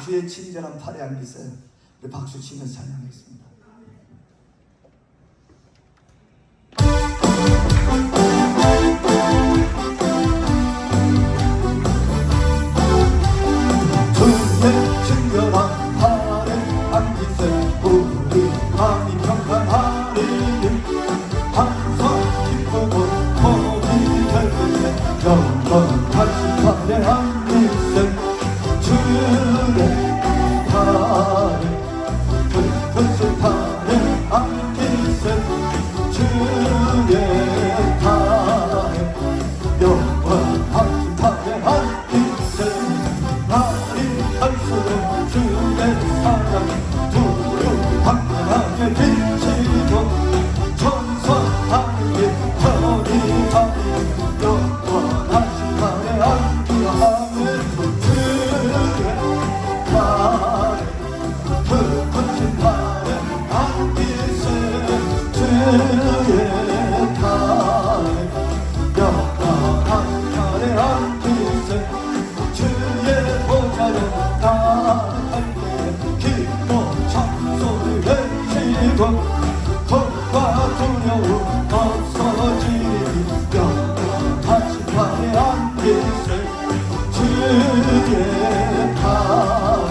주의 친절한 팔에 안기세요. 우리 박수 치면서 찬양하겠습니다. 주의 친절한 팔에 안기세요. 우리 마음이 평안하리니 항상 기쁘고 복이 되리니 영원한 다시 팔에 안기세요. 주의 팔에 큰 팔에 안기세요. 주의 팔에 영원한 팔에 안기세요. 날이 갈수록 주의 사랑이 두루 당연하게 비치고 천선하게 편히 가리 영원하신 팔에 안기하며 주의 팔에 큰 팔에 안기세요. 주의 팔에 영원한 팔에 안기세요. 주의 보좌로 나아갈 때 기뻐 찬송을 외치고 겁과 두려움 없어지니 영원하신 팔에 안기세요. 주의 팔에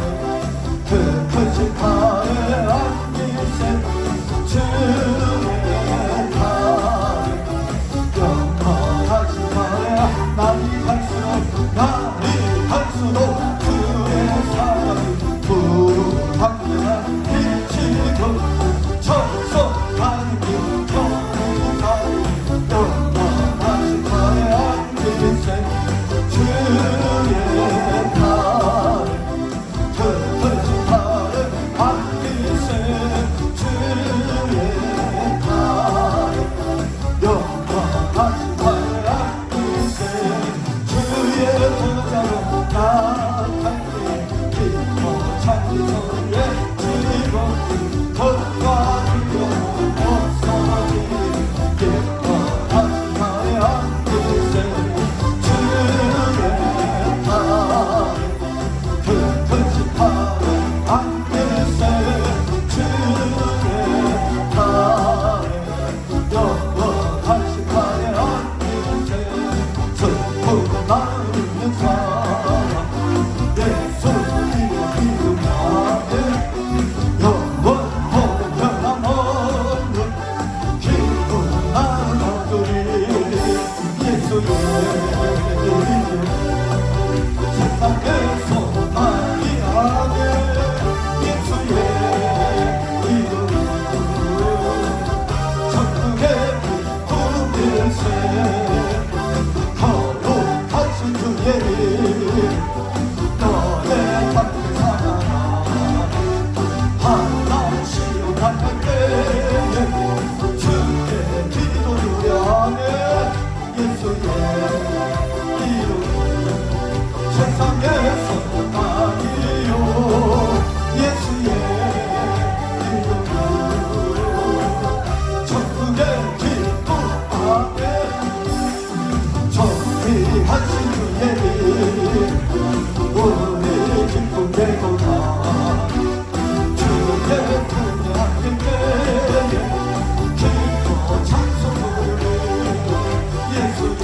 크신 팔에 안기세요. 주의 팔에 영원하신 팔에 날이 갈수록 주의 사랑이 두루 당연한 빛이고 천선하는 길 편히 가리 영원하신 팔에 안기세요. 주의 팔에 크신 팔에 안기세요. 주의 팔에 영원하신 팔에 안기세요. 주의 보좌로 나아갈 때 기뻐 찬송을 외치고 겁과 두려움 없어지니 영원하신 팔에 안기세요. 주의 팔에 크신 팔에 안기세요. 주의 팔에 영원하신 팔에 안기세요. 슬프고 나누는 사랑 예수 이름하에 영원토록 변함없는 기쁨 나누리 예수의 이름 세상에서 만리하게 예수의 이름 천국의 구름일세 거룩하신 주의 이름 너의 함께 살아라. 한날 시온 한날 때에 주께 기도 드려하네 예수의 이름 세상에서 많이요 예수의 이름 천국의 기쁨 안에 정리하신 주의 이름 우리 기쁨 되도다. 주의 품에 안길 때에 기뻐 찬송을 예수의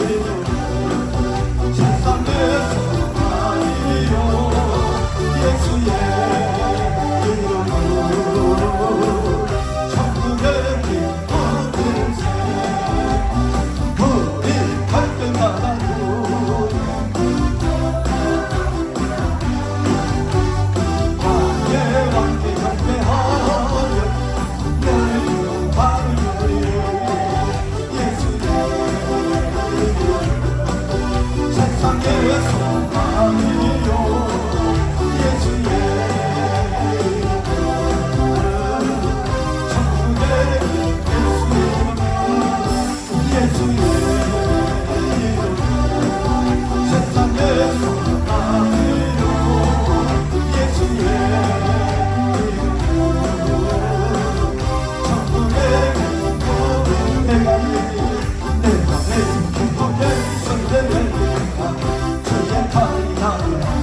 이름 세상에서 많이요 예수의 이름 천국의 기쁨일세 우리 갈 때마다 내가 내 기쁨에 있었네 주의 팔이 나를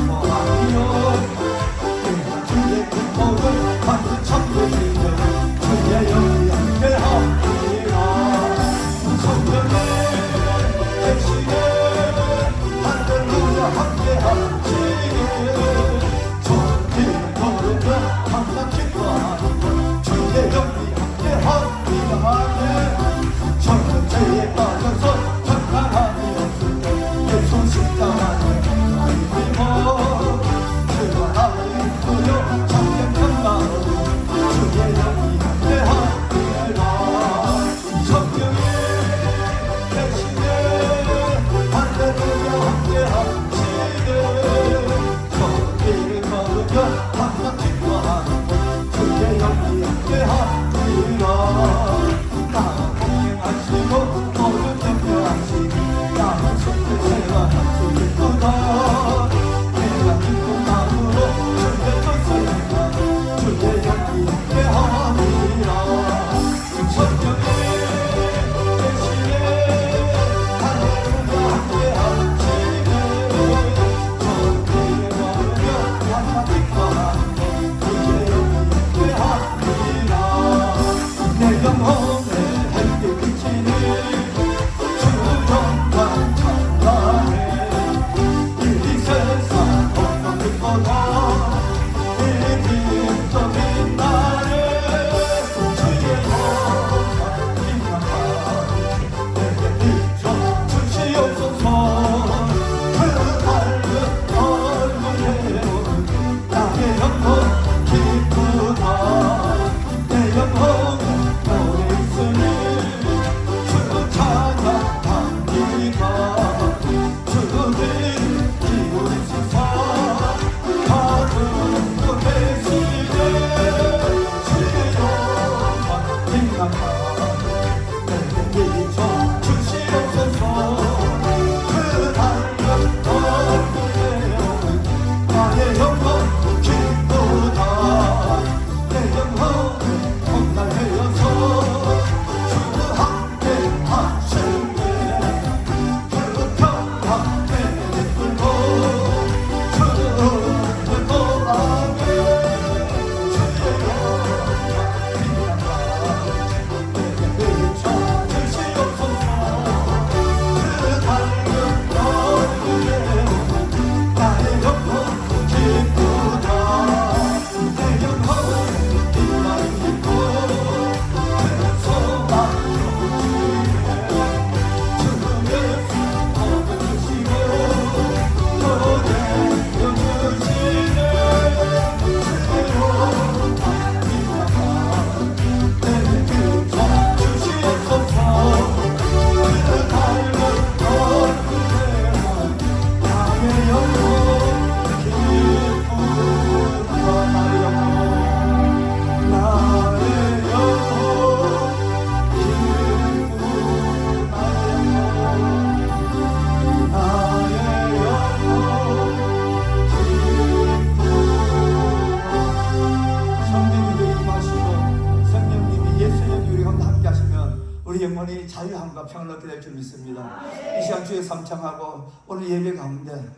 시간 주의 삼창하고 오늘 예배 가운데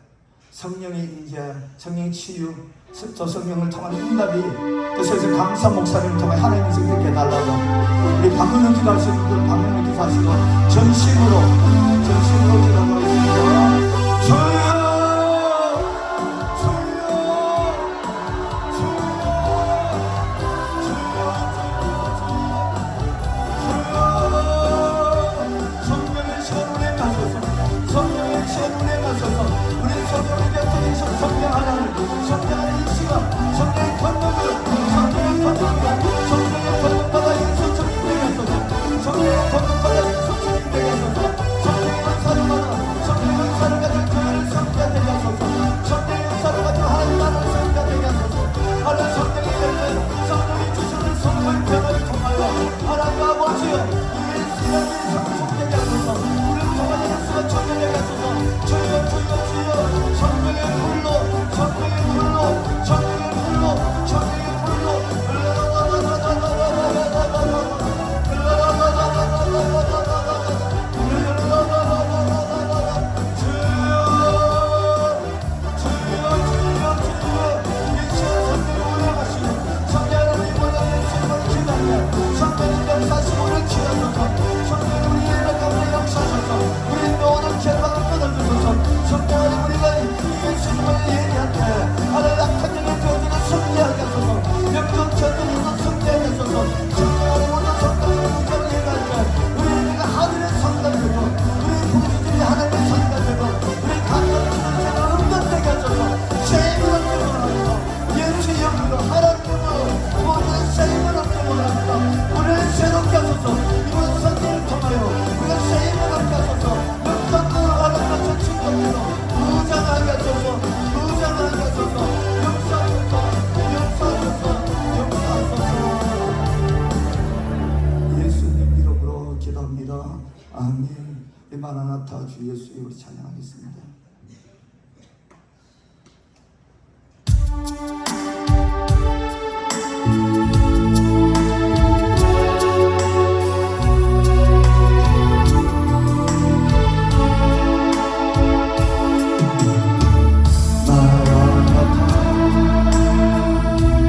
성령의 인재, 성령의 치유, 저 성령을 통한 응답이 또 세상 강사 목사님을 통해 하나님의 성령 깨달라고 우리 방문을 기도할 수 있는 분들 방문을 기도하시고 전심으로 기도하겠습니다. 주여 성령 하나님, 성령의 이 시간, 성령의 권능을, 성령의 권능받아 예수 주님에게 하소서, 성령의 권능받아 예수 주님에게 하소서, 성령의 은사를 받아, 성령의 은사를 가지고 교회를 섬기게 되게 하소서, 성령의 은사를 가지고 하나님 나라를 섬기게 되게 하소서, 하나님 성령의 열매, 성령이 주시는 성령 변화를 통하여 하나님 아버지여 우리의 신앙이 성숙되게 하소서, 우리를 통하여 예수가 전해내게 하소서, 주여 성령의 불로 아멘. 마라나타 주 예수의 우리 찬양하겠습니다.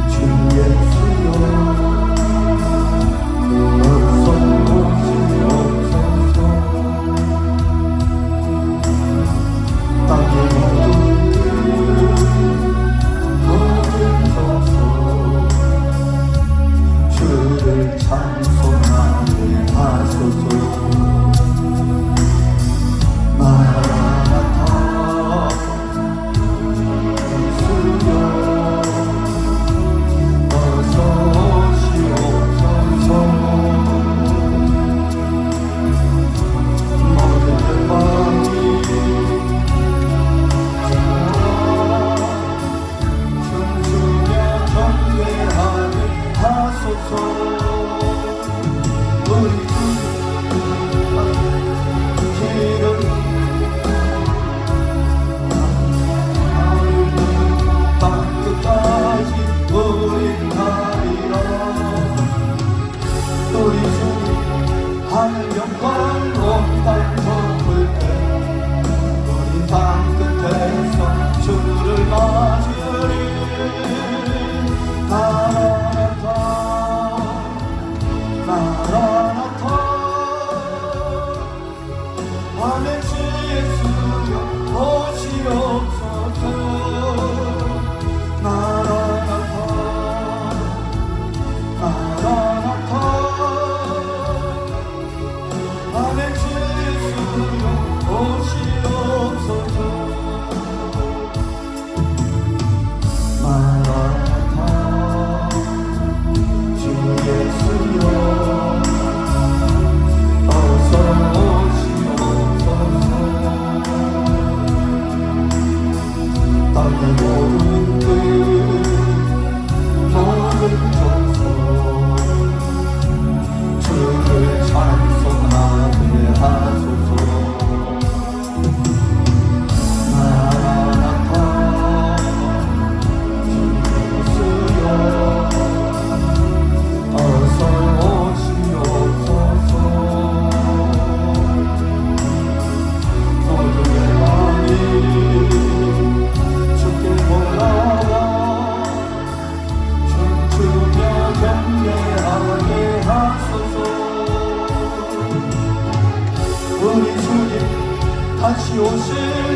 주여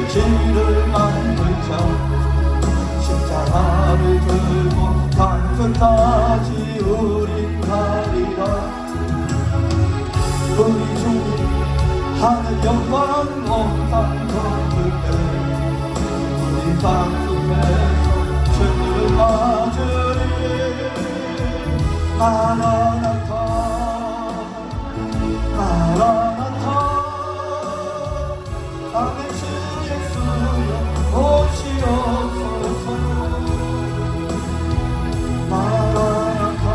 길을 만들자 십자가를 들고 강 끝까지 우린 가리라 우리 주님 하늘 영광 온 땅 덮을 때 우리 땅 끝에서 주를 맞으리 마라나타 마라나타 아멘 주 예수여 오시옵소서 마라나타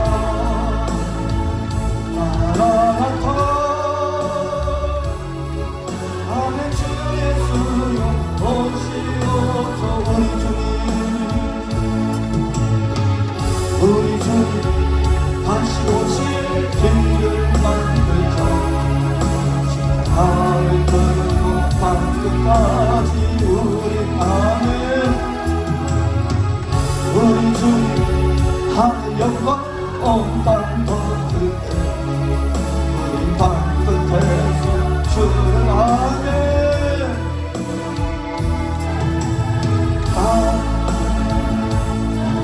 마라나타 아멘 주 예수여 오시옵소서 우리 주님 다시 오실 길을 만들자 십자가를 들고 땅 끝까지 우리 아멘 우리 주님 하늘 영광 온 땅 덮을 때 우리 땅 끝에서 주를 아멘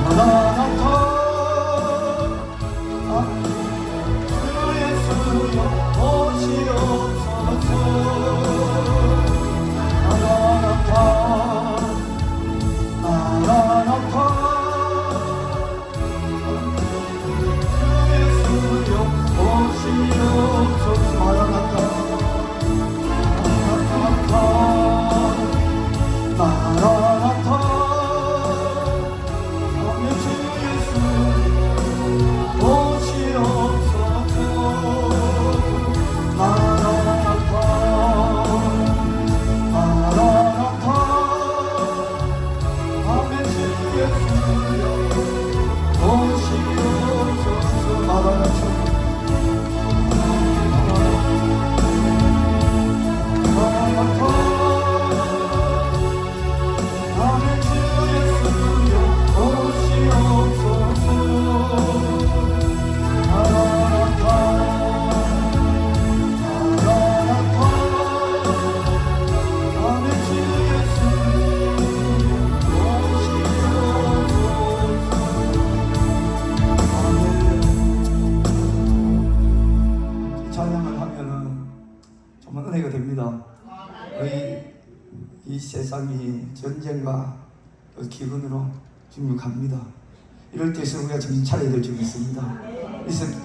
마라나타 주 예수여 오시옵소서 마라나타 마라나타 주 예수여 오시옵소서 마라나타 마라나타 마라나타 이 세상이 전쟁과 기근으로 지금 갑니다. 이럴 때에서 우리가 정신 차려야 될 점이 있습니다.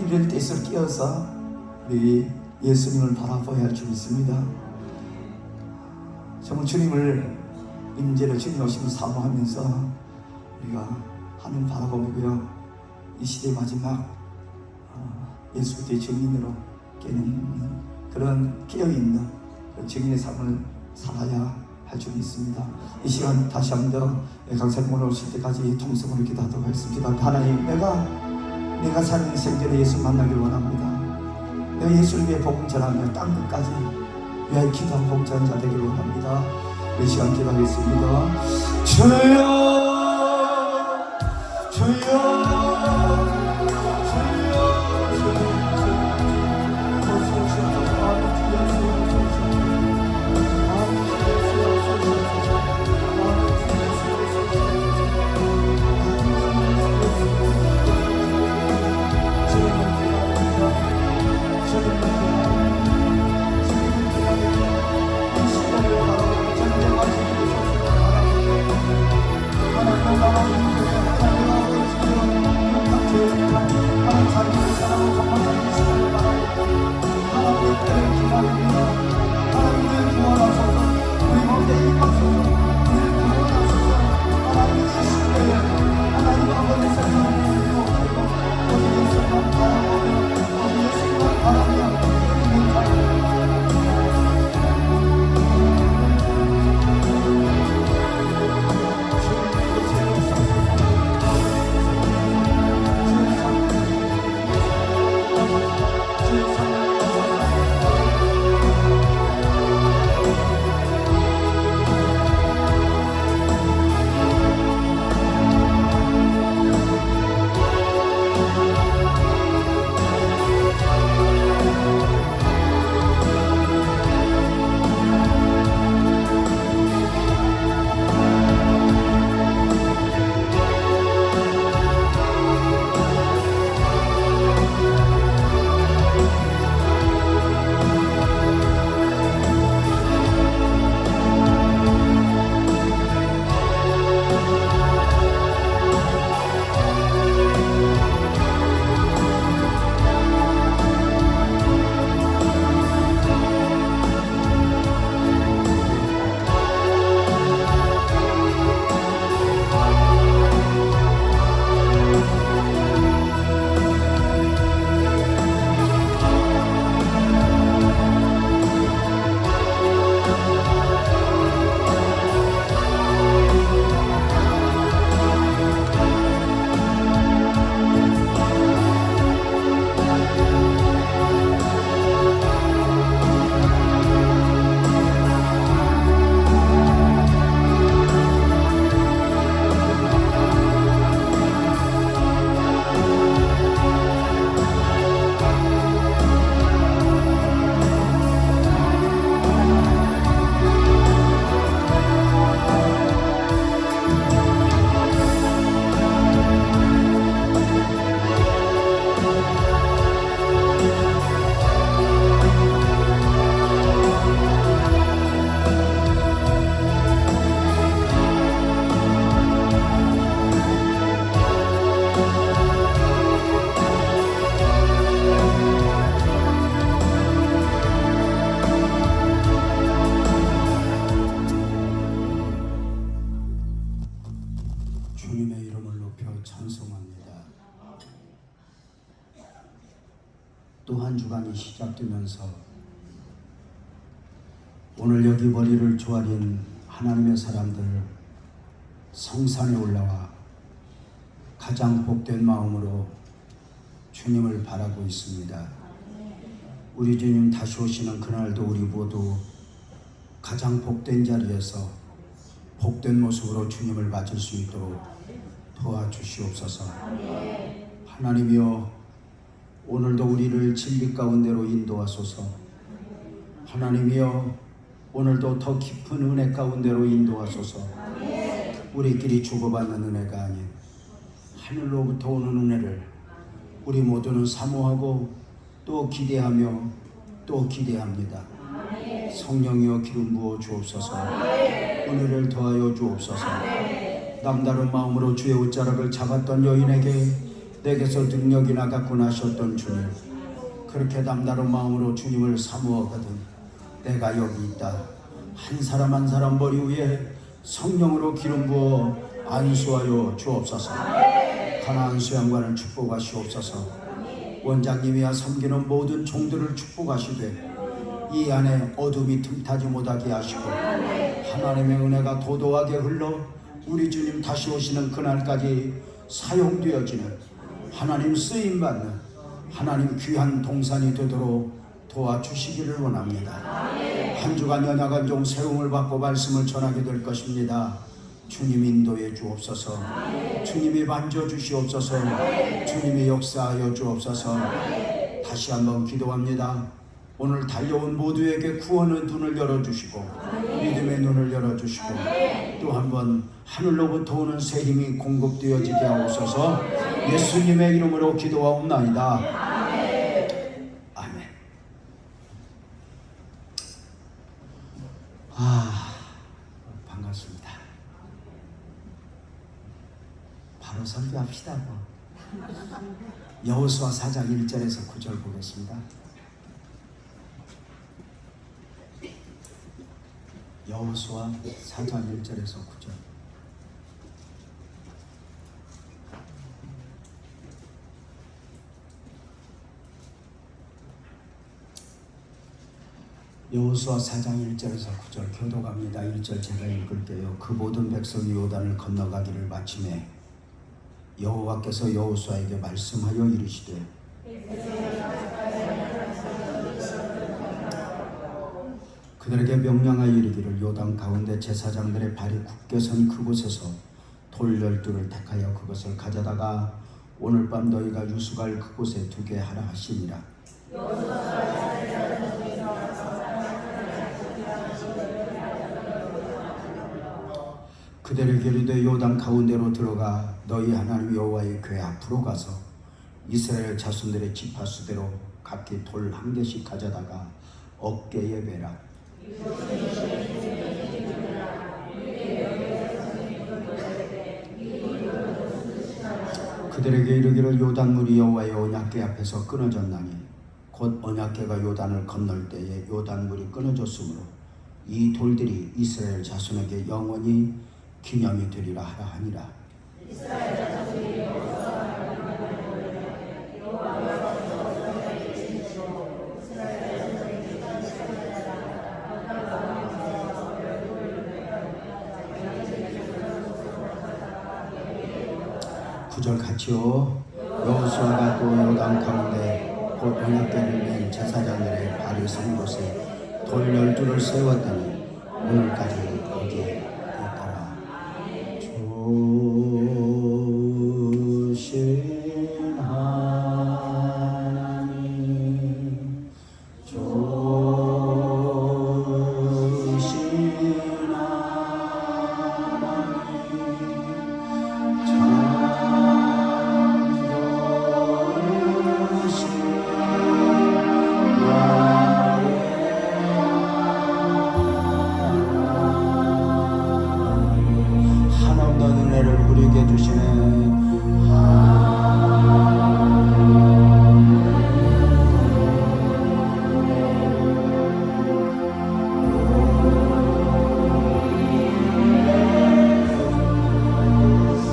이럴 때에서 깨어서 우리 예수님을 바라봐야 할 점이 있습니다. 정말 주님을 임재로 주님 오심을 사모하면서 우리가 하늘 바라보고요. 이 시대의 마지막 예수 그리스도의 증인으로 깨는 그런 깨어있는 그런 증인의 삶을 살아야 할 줄이 있습니다. 이 시간 다시 한번 강사님 오늘 오실 때까지 통성으로 기도하도록 하겠습니다. 하나님, 내가 사는 생전에 예수 만나길 원합니다. 내가 예수를 위해 복음 전하며 땅 끝까지 위하여 기도하고 복음 전하는 자 되길 원합니다. 이 시간 기도하겠습니다. 주여 주여 하나님 주님의 이름을 높여 찬송합니다. 또 한 주간이 시작되면서 오늘 여기 머리를 조아린 하나님의 사람들 성산에 올라와 가장 복된 마음으로 주님을 바라고 있습니다. 우리 주님 다시 오시는 그날도 우리 모두 가장 복된 자리에서 복된 모습으로 주님을 맞을 수 있도록 도와주시옵소서. 하나님이여, 오늘도 우리를 진리 가운데로 인도하소서. 하나님이여, 오늘도 더 깊은 은혜 가운데로 인도하소서. 우리끼리 주고받는 은혜가 아닌 하늘로부터 오는 은혜를 우리 모두는 사모하고 또 기대하며 또 기대합니다. 성령이여 기름 부어 주옵소서. 은혜를 더하여 주옵소서. 남다른 마음으로 주의 옷자락을 잡았던 여인에게 내게서 능력이 나갔구나 하셨던 주님, 그렇게 남다른 마음으로 주님을 사모하거든 내가 여기 있다. 한 사람 한 사람 머리 위에 성령으로 기름 부어 안수하여 주옵소서. 가나안 수양관을 축복하시옵소서. 원장님이야 섬기는 모든 종들을 축복하시되 이 안에 어둠이 틈타지 못하게 하시고 하나님의 은혜가 도도하게 흘러 우리 주님 다시 오시는 그날까지 사용되어지는 하나님 쓰임받는 하나님 귀한 동산이 되도록 도와주시기를 원합니다. 한 주간 연약한 종 세움을 받고 말씀을 전하게 될 것입니다. 주님 인도해 주옵소서. 주님이 만져주시옵소서. 주님이 역사하여 주옵소서. 다시 한번 기도합니다. 오늘 달려온 모두에게 구원의 눈을 열어주시고 믿음의 눈을 열어주시고 또 한번 하늘로부터 오는 새 힘이 공급되어지게 하옵소서. 예수님의 이름으로 기도하옵나이다. 아멘. 반갑습니다. 바로 설교합시다. 여호수아 4장 1절에서 9절 보겠습니다. 여호수아 4장 1절에서 9절. 여호수아 4장 1절에서 9절 교독합니다. 1절 제가 읽을게요. 그 모든 백성이 요단을 건너가기를 마침에 여호와께서 여호수아에게 말씀하여 이르시되 그들에게 명령하여 이르기를 요단 가운데 제사장들의 발이 굳게 선 그곳에서 돌 12를 택하여 그것을 가져다가 오늘 밤 너희가 유숙할 그곳에 두게 하라 하시니라. 그들에게 이르되 요단 가운데로 들어가 너희 하나님 여호와의 궤 앞으로 가서 이스라엘 자손들의 지파수대로 각기 돌 한 개씩 가져다가 어깨에 매라. 그들에게 이르기를 요단물이 여호와의 언약궤 앞에서 끊어졌나니 곧 언약궤가 요단을 건널 때에 요단물이 끊어졌으므로 이 돌들이 이스라엘 자손에게 영원히 기념이 되리라 하라 하니라. 구절 같이요. 여호수아가 또 요단 가운데 곧 언약궤를 맨 제사장들의 발이 선 곳에 돌 12를 세웠더니 오늘까지 거기에 있더라. 주신 하나님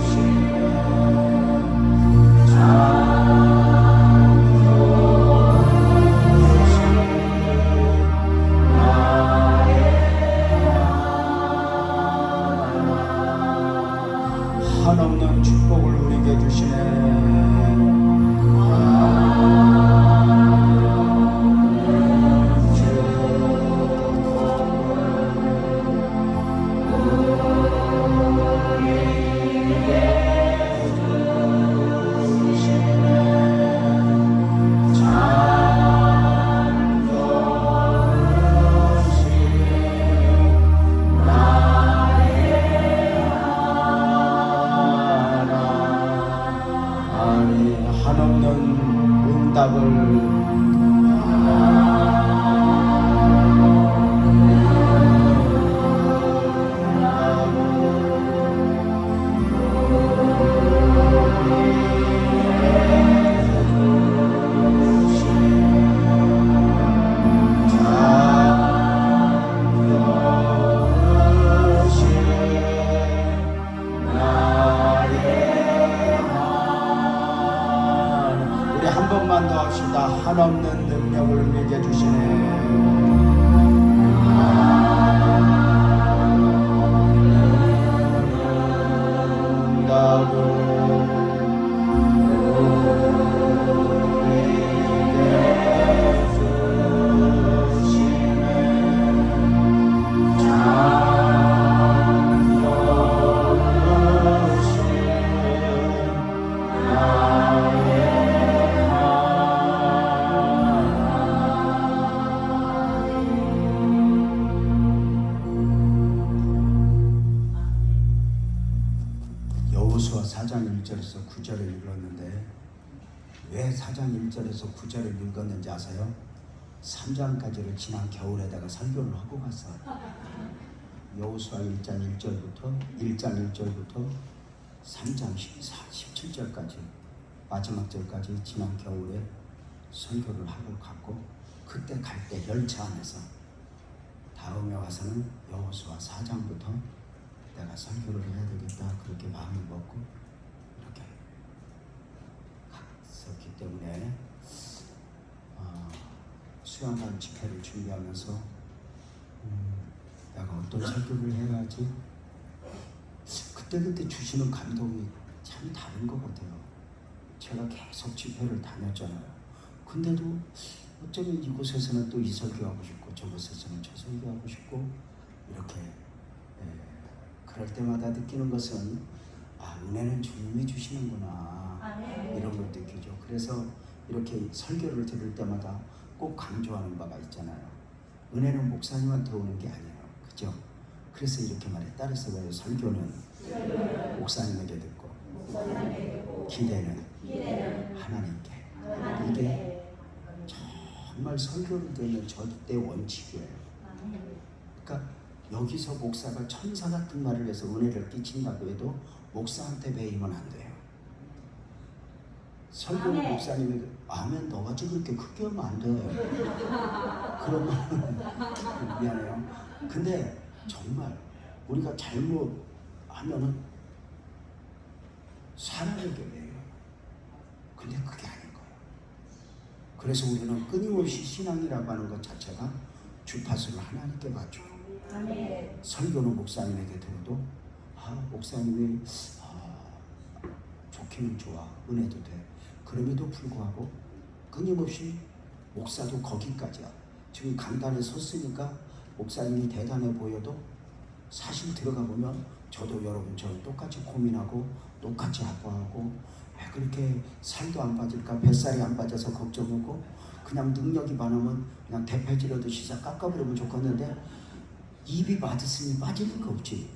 주신 한없는 축복을 우리에게 주시네. 한없는 응답을 한 번만 더 합시다. 한없는 능력을 우리에게 주시네. 여호수아 4장 1절에서 9절을 읽었는데 왜 4장 1절에서 9절을 읽었는지 아세요? 3장까지를 지난 겨울에다가 설교를 하고 갔어요. 여호수아 1장 1절부터 3장 17절까지 마지막 절까지 지난 겨울에 설교를 하고 갔고, 그때 갈 때 열차 안에서 다음에 와서는 여호수아 4장부터 내가 설교를 해야 되겠다 그렇게 마음을 먹고 이렇게 갔었기 때문에 수양관 집회를 준비하면서 내가 어떤 설교를 해야지 그때 주시는 감동이 참 다른 것 같아요. 제가 계속 집회를 다녔잖아요. 근데도 어쩌면 이곳에서는 또 이 설교하고 싶고 저곳에서는 저 설교하고 싶고 이렇게 그럴 때마다 느끼는 것은 은혜는 주님이 주시는구나 이런 걸 느끼죠. 그래서 이렇게 설교를 들을 때마다 꼭 강조하는 바가 있잖아요. 은혜는 목사님한테 오는 게 아니에요. 그죠? 그래서 이렇게 말해. 따라서 왜 설교는 목사님에게 듣고 기대는 하나님께. 이게 정말 설교를 듣는 절대 원칙이에요. 그러니까 여기서 목사가 천사 같은 말을 해서 은혜를 끼친다고 해도 목사한테 배이면 안 돼요. 설교는 목사님에게 아멘 너같이 그렇게 크게 하면 안 돼. 그러면 미안해요. 근데 정말 우리가 잘못하면은 사람에게 배요. 근데 그게 아닌 거예요. 그래서 우리는 끊임없이 신앙이라고 하는 것 자체가 주파수를 하나님께 맞추고 설교는 목사님에게 들어도 목사님이 좋기는 좋아 은혜도 돼. 그럼에도 불구하고 끊임없이 목사도 거기까지야. 지금 강단에 섰으니까 목사님이 대단해 보여도 사실 들어가 보면 저도 여러분처럼 똑같이 고민하고 똑같이 아파하고 왜 그렇게 살도 안 빠질까 뱃살이 안 빠져서 걱정하고 그냥 능력이 많으면 그냥 대패질러도 시작 깎아버리면 좋겠는데 입이 맞았으니 빠지는 거 없지.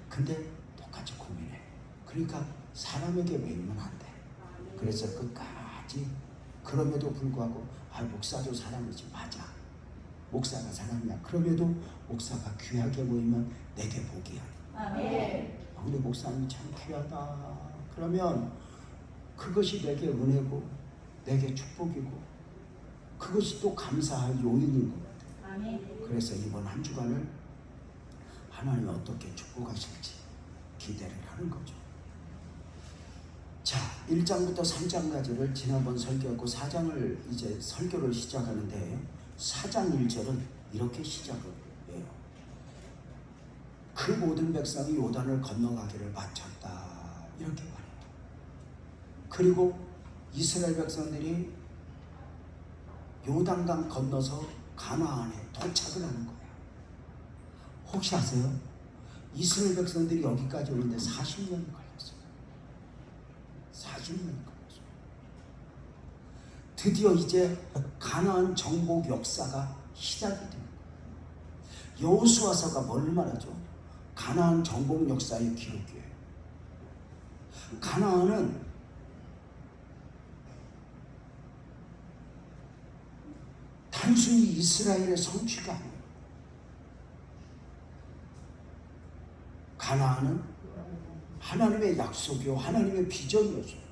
근데 똑같이 고민해. 그러니까 사람에게 매이면 안 돼. 그래서 끝까지 그럼에도 불구하고 목사도 사람이지. 맞아. 목사가 사람이야. 그럼에도 목사가 귀하게 보이면 내게 복이야. 우리 목사님이 참 귀하다. 그러면 그것이 내게 은혜고 내게 축복이고 그것이 또 감사할 요인인 것 같아요. 그래서 이번 한 주간을 하나님이 어떻게 축복하실지 기대를 하는 거죠. 자, 1장부터 3장까지를 지난번 설교하고 4장을 이제 설교를 시작하는데 4장 1절은 이렇게 시작을 해요. 그 모든 백성이 요단을 건너가기를 마쳤다. 이렇게 말해요. 그리고 이스라엘 백성들이 요단강 건너서 가나안에 도착을 하는 거예요. 혹시 아세요? 이스라엘 백성들이 여기까지 오는데 40년이 걸렸어요. 40년이 걸렸어요. 드디어 이제 가나안 정복 역사가 시작이 됩니다. 여호수아서가 뭘 말하죠? 가나안 정복 역사의 기록이에요. 가나안은 단순히 이스라엘의 성취가 아니에요. 가나안은 하나님의 약속이요, 하나님의 비전이었어요.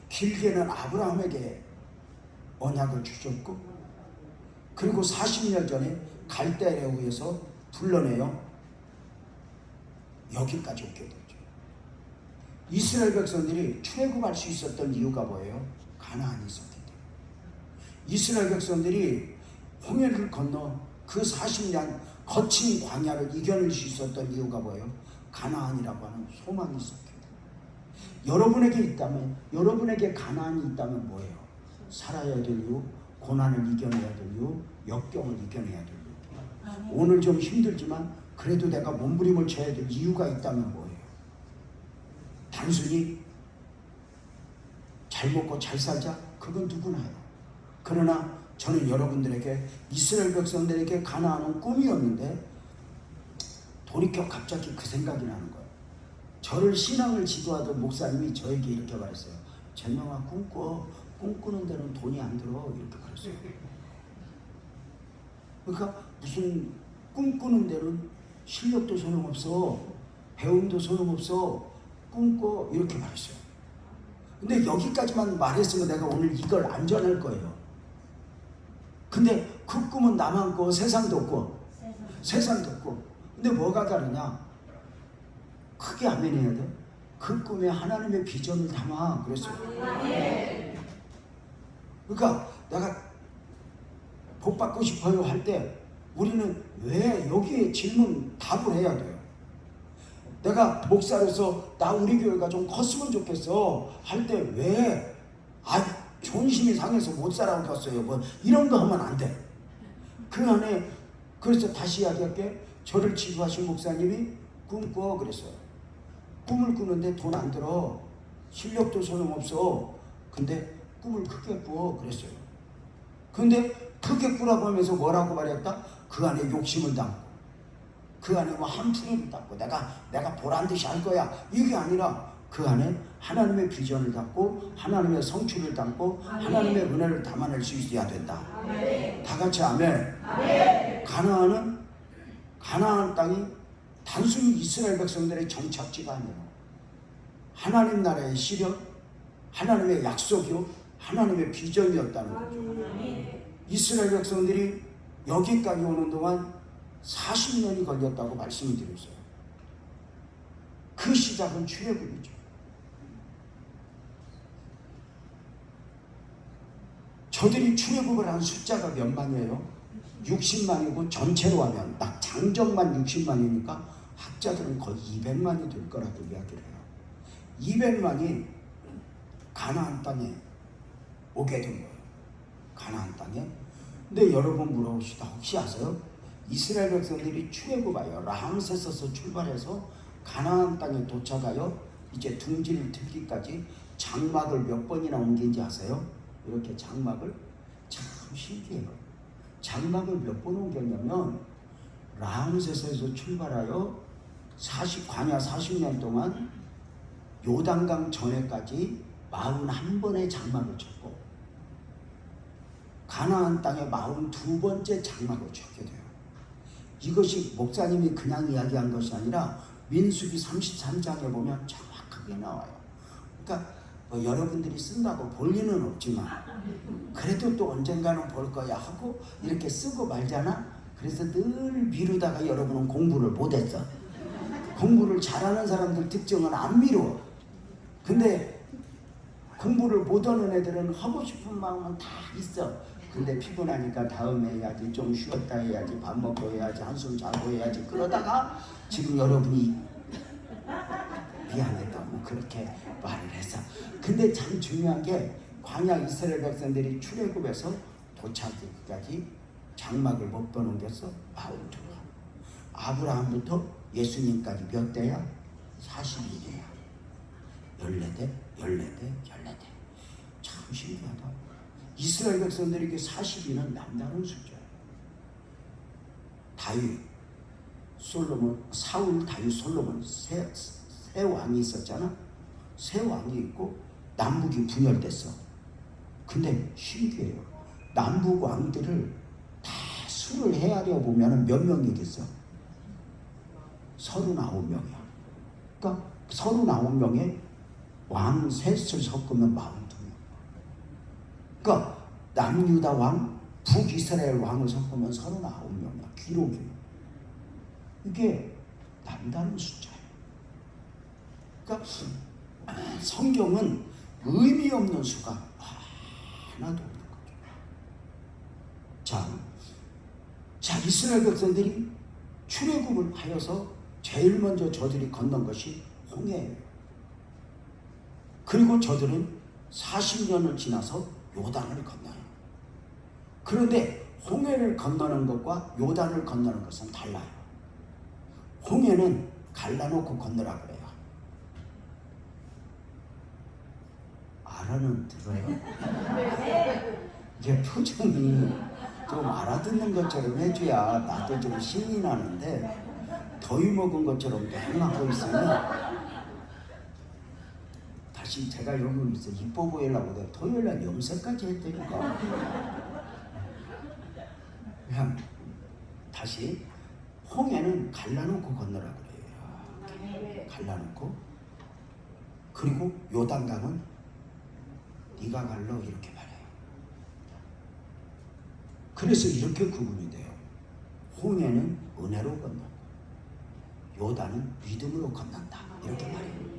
길게는 아브라함에게 언약을 주셨고, 그리고 40년 전에 갈대아에 의해서 불러내어 여기까지 오게 되죠. 이스라엘 백성들이 출애굽할 수 있었던 이유가 뭐예요? 가나안이 있었기 때문에. 이스라엘 백성들이 홍해를 건너 그 40년 거친 광야를 이겨낼 수 있었던 이유가 뭐예요? 가나안이라고 하는 소망이 있었기 때문에. 여러분에게 있다면, 여러분에게 가나안이 있다면 뭐예요? 살아야 될 이유, 고난을 이겨내야 될 이유, 역경을 이겨내야 될 이유. 오늘 좀 힘들지만 그래도 내가 몸부림을 쳐야 될 이유가 있다면 뭐예요? 단순히 잘 먹고 잘 살자? 그건 누구나요. 그러나 저는 여러분들에게, 이스라엘 백성들에게 가나안은 꿈이었는데 돌이켜 갑자기 그 생각이 나는 거예요. 저를 신앙을 지도하던 목사님이 저에게 이렇게 말했어요. 재명아, 꿈꾸는 데는 돈이 안 들어, 이렇게 말했어요. 그러니까 무슨 꿈꾸는 데는 실력도 소용없어, 배움도 소용없어, 꿈꿔, 이렇게 말했어요. 근데 여기까지만 말했으면 내가 오늘 이걸 안 전할 거예요. 근데 그 꿈은 나만 꿔, 세상도 없고, 세상도 없고. 근데 뭐가 다르냐? 크게 아멘 해야 돼. 그 꿈에 하나님의 비전을 담아, 그랬어요. 그러니까 내가 복 받고 싶어요 할 때 우리는 왜 여기에 질문 답을 해야 돼요. 내가 목사로서 나 우리 교회가 좀 컸으면 좋겠어 할 때 왜 존심이 상해서 못 살아오겠어요, 뭐 이런 거 하면 안 돼. 그 안에, 그래서 다시 이야기할게. 저를 지도하신 목사님이 꿈꿔 그랬어요. 꿈을 꾸는데 돈 안 들어, 실력도 소용없어, 근데 꿈을 크게 꾸어 그랬어요. 근데 크게 꾸라고 하면서 뭐라고 말했다? 그 안에 욕심을 담고, 그 안에 뭐 한풀이를 담고 내가 보란듯이 할 거야, 이게 아니라 그 안에 하나님의 비전을 담고 하나님의 성취를 담고 하나님의 은혜를 담아낼 수 있어야 된다. 다 같이 아멘. 가나안 땅이 단순히 이스라엘 백성들의 정착지가 아니에요. 하나님 나라의 시력, 하나님의 약속이요, 하나님의 비전이었다는 거죠. 이스라엘 백성들이 여기까지 오는 동안 40년이 걸렸다고 말씀을 드렸어요. 그 시작은 출애굽이죠. 저들이 출애굽을 한 숫자가 몇 만이에요? 60만이고 전체로 하면 딱 장정만 60만이니까 학자들은 거의 200만이 될 거라고 이야기를 해요. 200만이 가나안 땅에 오게 된 거예요. 가나안 땅에. 근데 여러분 물어봅시다. 혹시 아세요? 이스라엘 백성들이 출애굽하여 라암세스에서 출발해서 가나안 땅에 도착하여 이제 둥지를 들기까지 장막을 몇 번이나 옮긴지 아세요? 이렇게 장막을, 참 신기해요. 장막을 몇 번 옮겼냐면 라암세스에서 출발하여 광야 40년 동안 요단강 전에까지 41번의 장막을 쳤고, 가나안 땅에 42번째 장막을 쳤게 돼요. 이것이 목사님이 그냥 이야기한 것이 아니라 민수기 33장에 보면 정확하게 나와요. 그러니까 뭐 여러분들이 쓴다고 볼 리는 없지만 그래도 또 언젠가는 볼 거야 하고 이렇게 쓰고 말잖아. 그래서 늘 미루다가 여러분은 공부를 못했어. 공부를 잘하는 사람들 특징은 안 미루어. 근데 공부를 못하는 애들은 하고 싶은 마음은 다 있어. 근데 피곤하니까 다음에 해야지, 좀 쉬었다 해야지, 밥 먹고 해야지, 한숨 자고 해야지, 그러다가 지금 여러분이 미안했다 뭐 그렇게 말을 했어. 근데 참 중요한 게 광야 이스라엘 백성들이 출애굽에서 도착하기까지 장막을 못 번옮겼어? 42번. 아브라함부터 예수님까지 몇 대야? 42대야. 14대, 14대, 14대. 참 신기하다. 이스라엘 백성들에게 42는 남다른 숫자야. 다윗, 솔로몬, 사울, 다윗, 솔로몬 세 왕이 있었잖아. 세 왕이 있고 남북이 분열됐어. 근데 신기해요. 남북 왕들을 다 수를 헤아려 보면 몇 명이겠어? 39명이야. 그러니까 39명에 왕 셋을 섞으면 42명. 그러니까 남유다 왕, 북이스라엘 왕을 섞으면 39명이야. 기록이. 이게 남다른 숫자예요. 그러니까 성경은 의미 없는 수가 하나도 없는 거죠. 자, 이스라엘 백성들이 출애굽을 하여서 제일 먼저 저들이 건넌 것이 홍해예요. 그리고 저들은 40년을 지나서 요단을 건너요. 그런데 홍해를 건너는 것과 요단을 건너는 것은 달라요. 홍해는 갈라놓고 건너라 그래요. 알아는 들어요. 이게 표정이 좀 알아듣는 것처럼 해줘야 나도 좀 신이 나는데 더위 먹은 것처럼 맹하고 있으면 다시 제가 여기서 이뻐 보이려고 내가 토요일날 염색까지 했다니까. 그냥 다시 홍해는 갈라놓고 건너라 그래요. 갈라놓고. 그리고 요단강은 네가 갈러 이렇게 말해요. 그래서 이렇게 구분이 돼요. 홍해는 은혜로 건너고 요단은 믿음으로 건넌다 이렇게 말해요.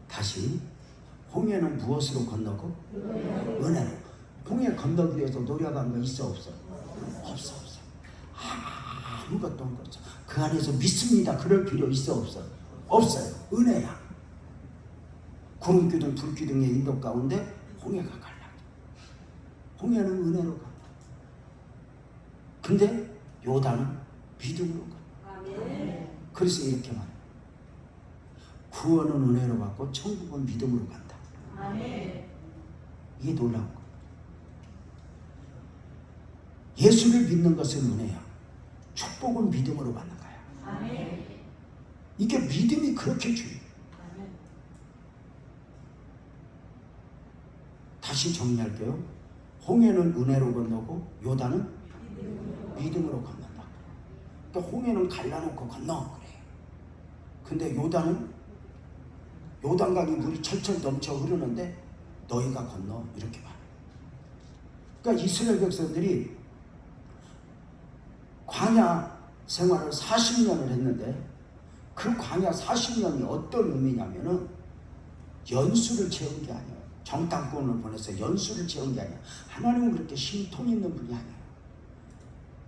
다시 홍해는 무엇으로 건너고? 은혜로. 홍해 건너기 위해서 노력한 거 있어 없어? 없어. 아무것도 없어. 그 안에서 믿습니다 그럴 필요 있어 없어? 없어요. 은혜야. 구름기둥 불기둥의 인도 가운데 홍해가 갈라. 홍해는 은혜로 가. 근데 요단은 믿음으로 가. 그래서 이렇게 말해. 구원은 은혜로 받고 천국은 믿음으로 간다. 이게 놀라운 거. 예수를 믿는 것은 은혜야. 축복은 믿음으로 받는 거야. 이게 믿음이 그렇게 중요해. 다시 정리할게요. 홍해는 은혜로 건너고 요단은 믿음으로 건넌다. 또 홍해는 갈라놓고 건너 그래. 근데 요단은 요단강이 물이 철철 넘쳐 흐르는데 너희가 건너 이렇게 말해. 그러니까 이스라엘 백성들이 광야 생활을 40년을 했는데 그 광야 40년이 어떤 의미냐면은 연수를 채운 게 아니에요. 정탐꾼을 보내서 연수를 채운 게 아니에요. 하나님은 그렇게 신통 있는 분이 아니에요.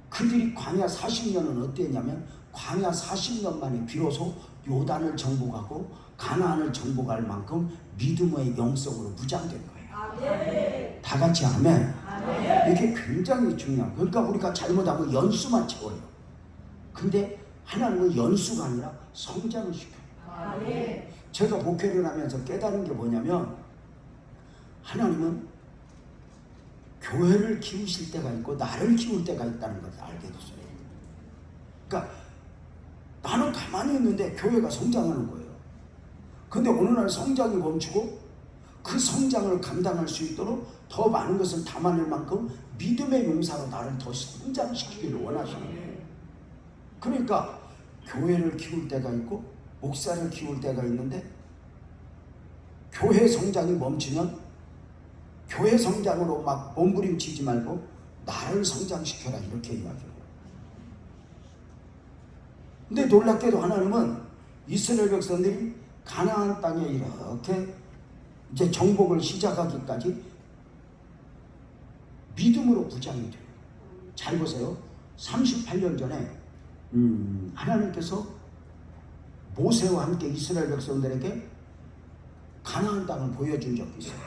그들이 광야 40년은 어땠냐면 광야 40년 만에 비로소 요단을 정복하고 가나안을 정복할 만큼 믿음의 영성으로 무장된 거예요. 다 같이 아멘. 이게 굉장히 중요한 거예요. 그러니까 우리가 잘못하면 연수만 채워요. 근데 하나님은 연수가 아니라 성장을 시켜요. 제가 목회를 하면서 깨달은 게 뭐냐면 하나님은 교회를 키우실 때가 있고 나를 키울 때가 있다는 것을 알게 됐어요. 그러니까 나는 가만히 있는데 교회가 성장하는 거예요. 근데 어느 날 성장이 멈추고 그 성장을 감당할 수 있도록 더 많은 것을 담아낼 만큼 믿음의 용사로 나를 더 성장시키기를 원하시는 거예요. 그러니까 교회를 키울 때가 있고 목사를 키울 때가 있는데 교회 성장이 멈추면 교회 성장으로 막 몸부림치지 말고 나를 성장시켜라 이렇게 이야기해요. 근데 놀랍게도 하나님은 이스라엘 백성들이 가나안 땅에 이렇게 이제 정복을 시작하기까지 믿음으로 무장이 돼요. 잘 보세요. 38년 전에 하나님께서 모세와 함께 이스라엘 백성들에게 가나안 땅을 보여준 적이 있어요.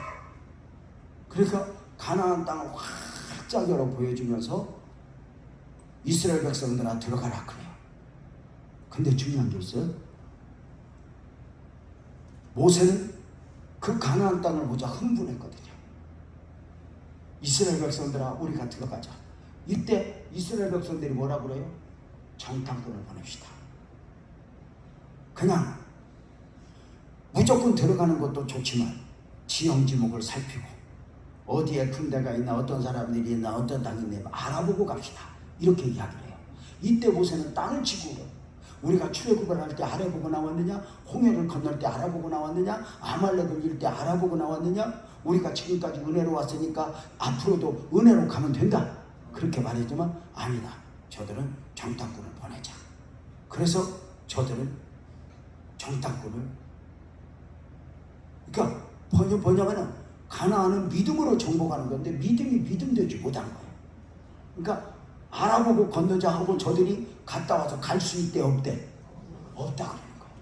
그러니까 가나안 땅을 활짝 열어 보여주면서 이스라엘 백성들아 들어가라 그래요. 근데 중요한 게 있어요. 모세는 그 가나안 땅을 보자 흥분했거든요. 이스라엘 백성들아 우리가 들어가자. 이때 이스라엘 백성들이 뭐라 그래요? 정탐꾼을 보냅시다. 그냥 무조건 들어가는 것도 좋지만 지형지목을 살피고 어디에 큰 데가 있나 어떤 사람들이 있나 어떤 땅이 있나 알아보고 갑시다. 이렇게 이야기를 해요. 이때 모세는 땅을 치고 우리가 출애굽을 할 때 알아보고 나왔느냐, 홍해를 건널 때 알아보고 나왔느냐, 아말렉을 이길 때 알아보고 나왔느냐, 우리가 지금까지 은혜로 왔으니까 앞으로도 은혜로 가면 된다 그렇게 말했지만 아니다. 저들은 정탐꾼을 보내자. 그래서 저들은 정탐꾼을, 그러니까 뭐냐면은 가나안은 믿음으로 정복하는 건데 믿음이 믿음되지 못한 거예요. 그러니까 알아보고 건너자 하고 저들이 갔다 와서 갈 수 있대 없대? 없다 그러는 거예요.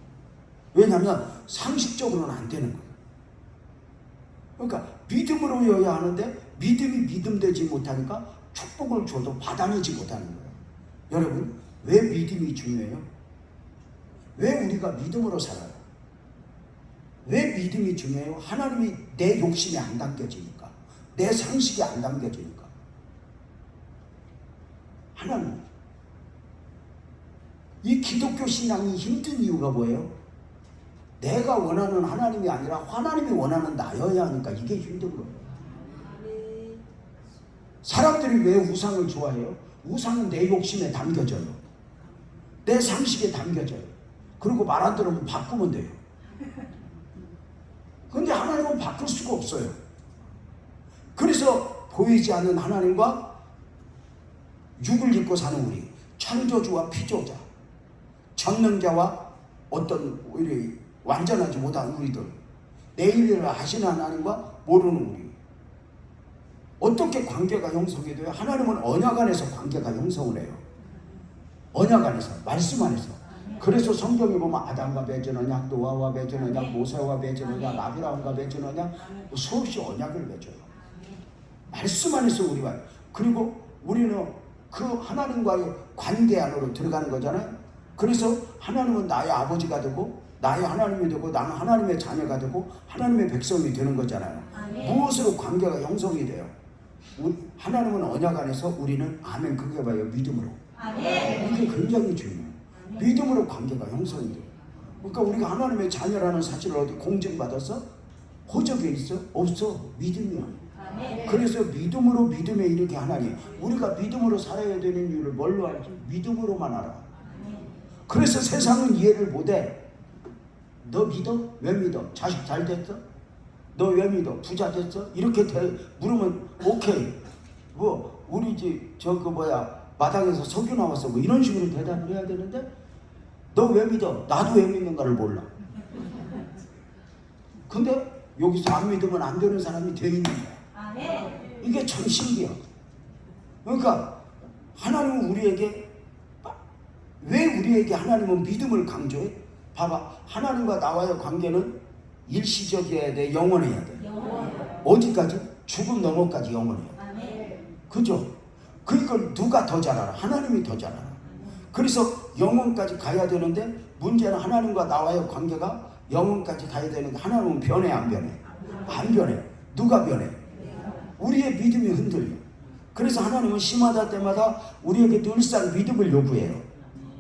왜냐하면 상식적으로는 안 되는 거예요. 그러니까 믿음으로여야 하는데 믿음이 믿음되지 못하니까 축복을 줘도 받아내지 못하는 거예요. 여러분 왜 믿음이 중요해요? 왜 우리가 믿음으로 살아요? 왜 믿음이 중요해요? 하나님이 내 욕심이 안 담겨지니까, 내 상식이 안 담겨지니까. 하나님, 이 기독교 신앙이 힘든 이유가 뭐예요? 내가 원하는 하나님이 아니라 하나님이 원하는 나여야 하니까 이게 힘든 거예요. 사람들이 왜 우상을 좋아해요? 우상은 내 욕심에 담겨져요. 내 상식에 담겨져요. 그리고 말 안 들으면 바꾸면 돼요. 근데 하나님은 바꿀 수가 없어요. 그래서 보이지 않는 하나님과 육을 입고 사는 우리, 창조주와 피조자, 전능자와 어떤 우리 완전하지 못한 우리들, 내일을 아시는 하나님과 모르는 우리, 어떻게 관계가 형성이 돼요? 하나님은 언약 안에서 관계가 형성을 해요. 언약 안에서, 말씀 안에서. 그래서 성경에 보면 아담과 맺은 언약, 노아와 맺은 언약, 모세와 맺은 언약, 아브라함과 맺은 언약, 수없이 언약을 맺어요. 말씀 안에서 우리가, 그리고 우리는 그 하나님과의 관계 안으로 들어가는 거잖아요. 그래서 하나님은 나의 아버지가 되고 나의 하나님이 되고 나는 하나님의 자녀가 되고 하나님의 백성이 되는 거잖아요. 무엇으로 관계가 형성이 돼요? 하나님은 언약 안에서, 우리는 아멘 그게 봐요. 믿음으로. 이게 굉장히 중요해요. 믿음으로 관계가 형성이 돼요. 그러니까 우리가 하나님의 자녀라는 사실을 어디 공증받아서 호적에 있어? 없어. 믿음이야. 그래서 믿음으로 믿음에 이르게 하나니, 우리가 믿음으로 살아야 되는 이유를 뭘로 알지? 믿음으로만 알아. 그래서 세상은 이해를 못해. 너 믿어? 왜 믿어? 자식 잘 됐어? 너 왜 믿어? 부자 됐어? 이렇게 물으면 오케이. 뭐 우리 마당에서 석유 나왔어. 뭐 이런 식으로 대답을 해야 되는데, 너 왜 믿어? 나도 왜 믿는가를 몰라. 근데 여기서 안 믿으면 안 되는 사람이 돼 있는 거야. 이게 참 신기해. 그러니까 하나님은 우리에게, 왜 우리에게 하나님은 믿음을 강조해? 봐봐, 하나님과 나와의 관계는 일시적이어야 돼, 영원해야 돼. 어디까지? 죽음 너머까지 영원해요. 그죠? 그걸 누가 더 잘 알아? 하나님이 더 잘 알아. 그래서 영원까지 가야 되는데, 문제는 하나님과 나와의 관계가 영원까지 가야 되는데 하나님은 변해 안 변해? 안 변해. 누가 변해? 우리의 믿음이 흔들려. 그래서 하나님은 시마다 때마다 우리에게 늘상 믿음을 요구해요.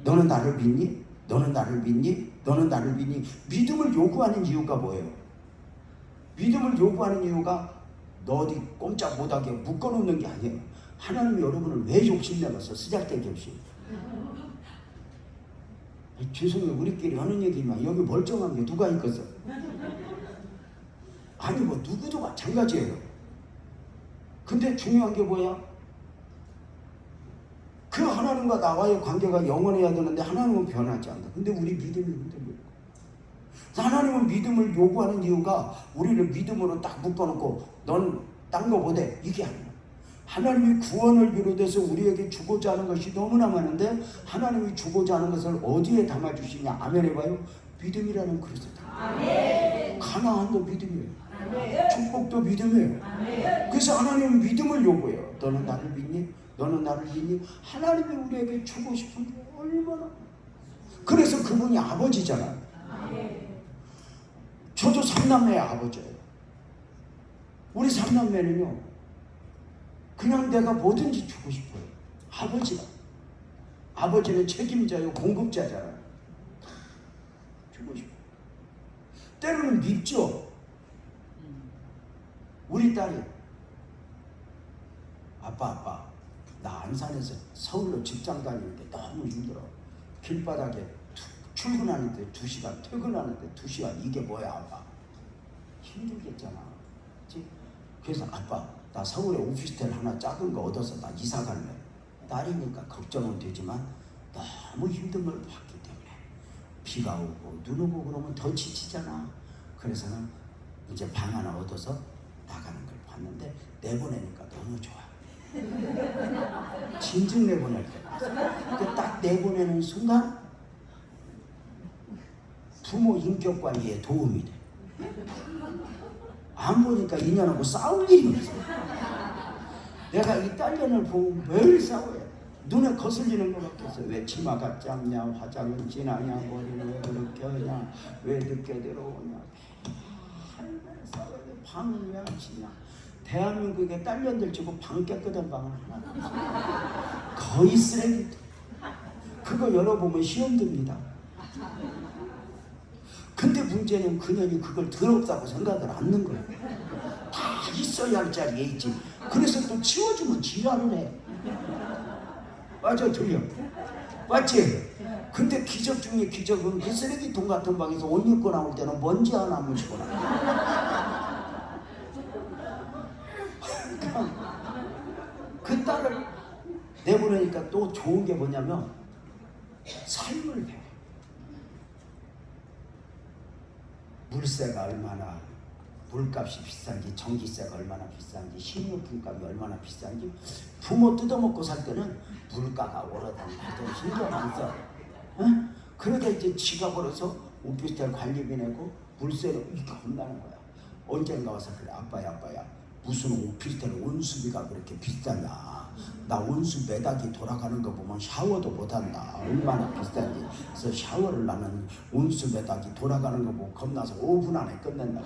너는 나를 믿니? 너는 나를 믿니? 너는 나를 믿니? 믿음을 요구하는 이유가 뭐예요? 믿음을 요구하는 이유가 너 어디 꼼짝 못하게 묶어놓는 게 아니에요. 하나님이 여러분을 왜 욕심내봤어? 쓰잘데기 없이. 죄송해요. 우리끼리 하는 얘기지만 여기 멀쩡한 게 누가 있겠어? 아니 뭐 누구도 마찬가지예요. 근데 중요한 게 뭐야? 그 하나님과 나와의 관계가 영원해야 되는데 하나님은 변하지 않는다. 근데 우리 믿음이 흔들려요. 하나님은 믿음을 요구하는 이유가 우리를 믿음으로 딱 묶어놓고 너는 딴 거 못해, 이게 아니야. 하나님이 구원을 비롯해서 우리에게 주고자 하는 것이 너무나 많은데 하나님이 주고자 하는 것을 어디에 담아주시냐? 아멘 해봐요. 믿음이라는 그릇에 담아. 가나안도 믿음이에요. 축복도 믿음이에요. 그래서 하나님은 믿음을 요구해요. 너는 나를 믿니? 너는 나를 믿니? 하나님이 우리에게 주고 싶은 게 얼마나. 그래서 그분이 아버지잖아요. 저도 삼남매의 아버지예요. 우리 삼남매는요, 그냥 내가 뭐든지 주고 싶어요. 아버지가. 아버지는 책임자요, 공급자잖아요. 주고 싶어요. 때로는 밉죠. 우리 딸이 아빠 나 안산에서 서울로 직장 다니는데 너무 힘들어. 길바닥에 출근하는데 2시간, 퇴근하는데 2시간. 이게 뭐야 아빠? 힘들겠잖아. 그치? 그래서 아빠 나 서울에 오피스텔 하나 작은 거 얻어서 나 이사 갈래. 딸이니까 걱정은 되지만 너무 힘든 걸 봤기 때문에 비가 오고 눈 오고 그러면 더 지치잖아. 그래서는 이제 방 하나 얻어서 나가는 걸 봤는데 내보내니까 너무 좋아. 진즉 내보낼 때 딱 내보내는 순간 부모 인격 관리에 도움이 돼. 안 보니까 인연하고 싸울 일이 없어. 내가 이 딸년을 보고 매일 싸워요. 눈에 거슬리는 것밖에 없어. 왜 치마가 짧냐, 화장은 진하냐, 머리는 왜 그렇게 하냐, 왜 늦게 들어오냐. 맨날 싸워요. 방은 왜 안 치냐. 대한민국에 딸년들 치고 방 깨끗한 방은 하나도 없어. 거의 쓰레기. 그거 열어보면 시험 듭니다. 근데 문제는 그년이 그걸 더럽다고 생각을 않는 거예요. 다 있어야 할 자리에 있지. 그래서 또 치워주면 지랄을 해. 맞아, 틀려. 맞지? 근데 기적 중에 기적은 그 쓰레기통 같은 방에서 옷 입고 나올 때는 먼지 하나 안 묻히고 나와. 그 딸을 내보내니까 또 좋은 게 뭐냐면 삶을 배워. 물세가 얼마나, 물값이 비싼지, 전기세가 얼마나 비싼지, 식료품값이 얼마나 비싼지. 부모 뜯어먹고 살 때는 물가가 오르다니까 신경 안 써. 응? 그러다 이제 지가 벌어서 오피스텔 관리비 내고 물세를 이렇게 혼나는 거야. 언젠가 와서 그래, 아빠야 무슨 오피스텔 온수비가 그렇게 비싸냐. 나 온수 매닥이 돌아가는 거 보면 샤워도 못한다. 얼마나 비싼지. 그래서 샤워를 나는 온수 매닥이 돌아가는 거 보고 겁나서 5분 안에 끝낸다.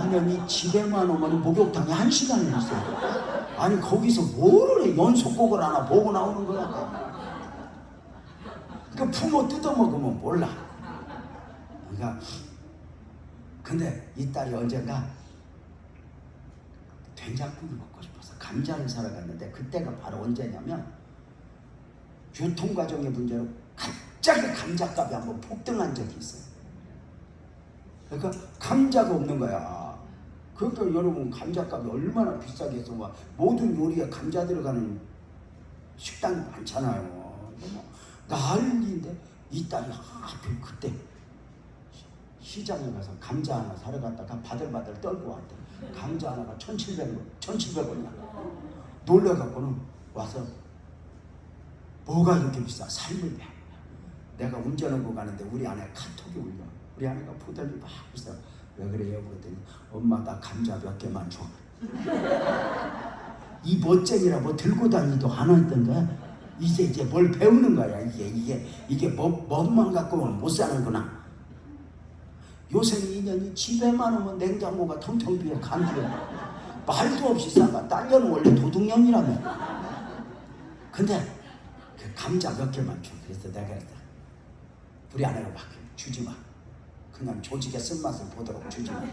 이년이 집에만 오면 목욕탕에 1시간을 있어. 아니 거기서 뭐를 해. 연속곡을 하나 보고 나오는 거야. 그 부모 뜯어먹으면 몰라. 그러니까 근데 이 딸이 언젠가 된장국이 먹고 싶어서 감자를 사러 갔는데 그때가 바로 언제냐면 교통과정의 문제로 갑자기 감자값이 한번 폭등한 적이 있어요. 그러니까 감자가 없는 거야. 그러니까 여러분 감자값이 얼마나 비싸게 해서 막 모든 요리에 감자 들어가는 식당이 많잖아요. 난리인데 이 딸이 하필 그때 시장에 가서 감자 하나 사러 갔다가 바들바들 떨고 왔대. 감자 하나가 1,700원이야. 놀래갖고는 와서 뭐가 이렇게 비싸? 삶을 배워. 내가 운전하고 가는데 우리 아내 카톡이 울려. 우리 아내가 보더니 막 있어. 왜 그래요? 그랬더니 엄마 나 감자 몇 개만 줘. 이 멋쟁이라 뭐 들고 다니도 안 했던데 이제 뭘 배우는 거야. 이게 뭐만 갖고는 못 사는구나. 요새 인연이 집에만 오면 냉장고가 텅텅 비어 간지러. 말도 없이 싸가. 딸려는 원래 도둑년이라며. 근데 그 감자 몇 개만 줘. 그래서 내가 그랬다. 우리 아내가 막 주지 마. 그냥 조직의 쓴맛을 보도록 주지 마.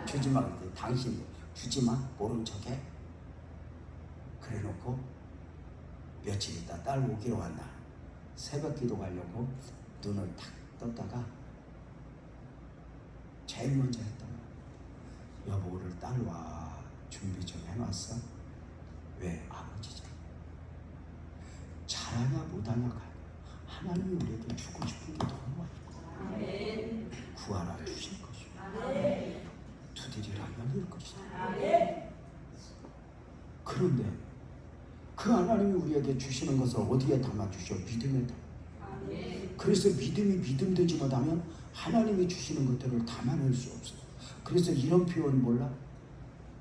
주지 마. 그랬더니 당신 주지 마. 모른 척해. 그래 놓고 며칠 있다 딸 오기로 한다. 새벽 기도 가려고 눈을 탁 떴다가 제일 먼저 했던 거. 여보 오늘 딸 와. 준비 좀 해놨어? 왜? 아버지잖아. 잘하냐 못하냐가 하나님이 우리에게 주고 싶은 게 너무 많아. 구하라 주실 것이고 두드리라 열릴 것이다. 그런데 하나님이 우리에게 주시는 것을 어디에 담아주셔? 믿음에 담아. 그래서 믿음이 믿음되지 못하면 하나님이 주시는 것들을 담아낼 수 없어. 그래서 이런 표현 몰라?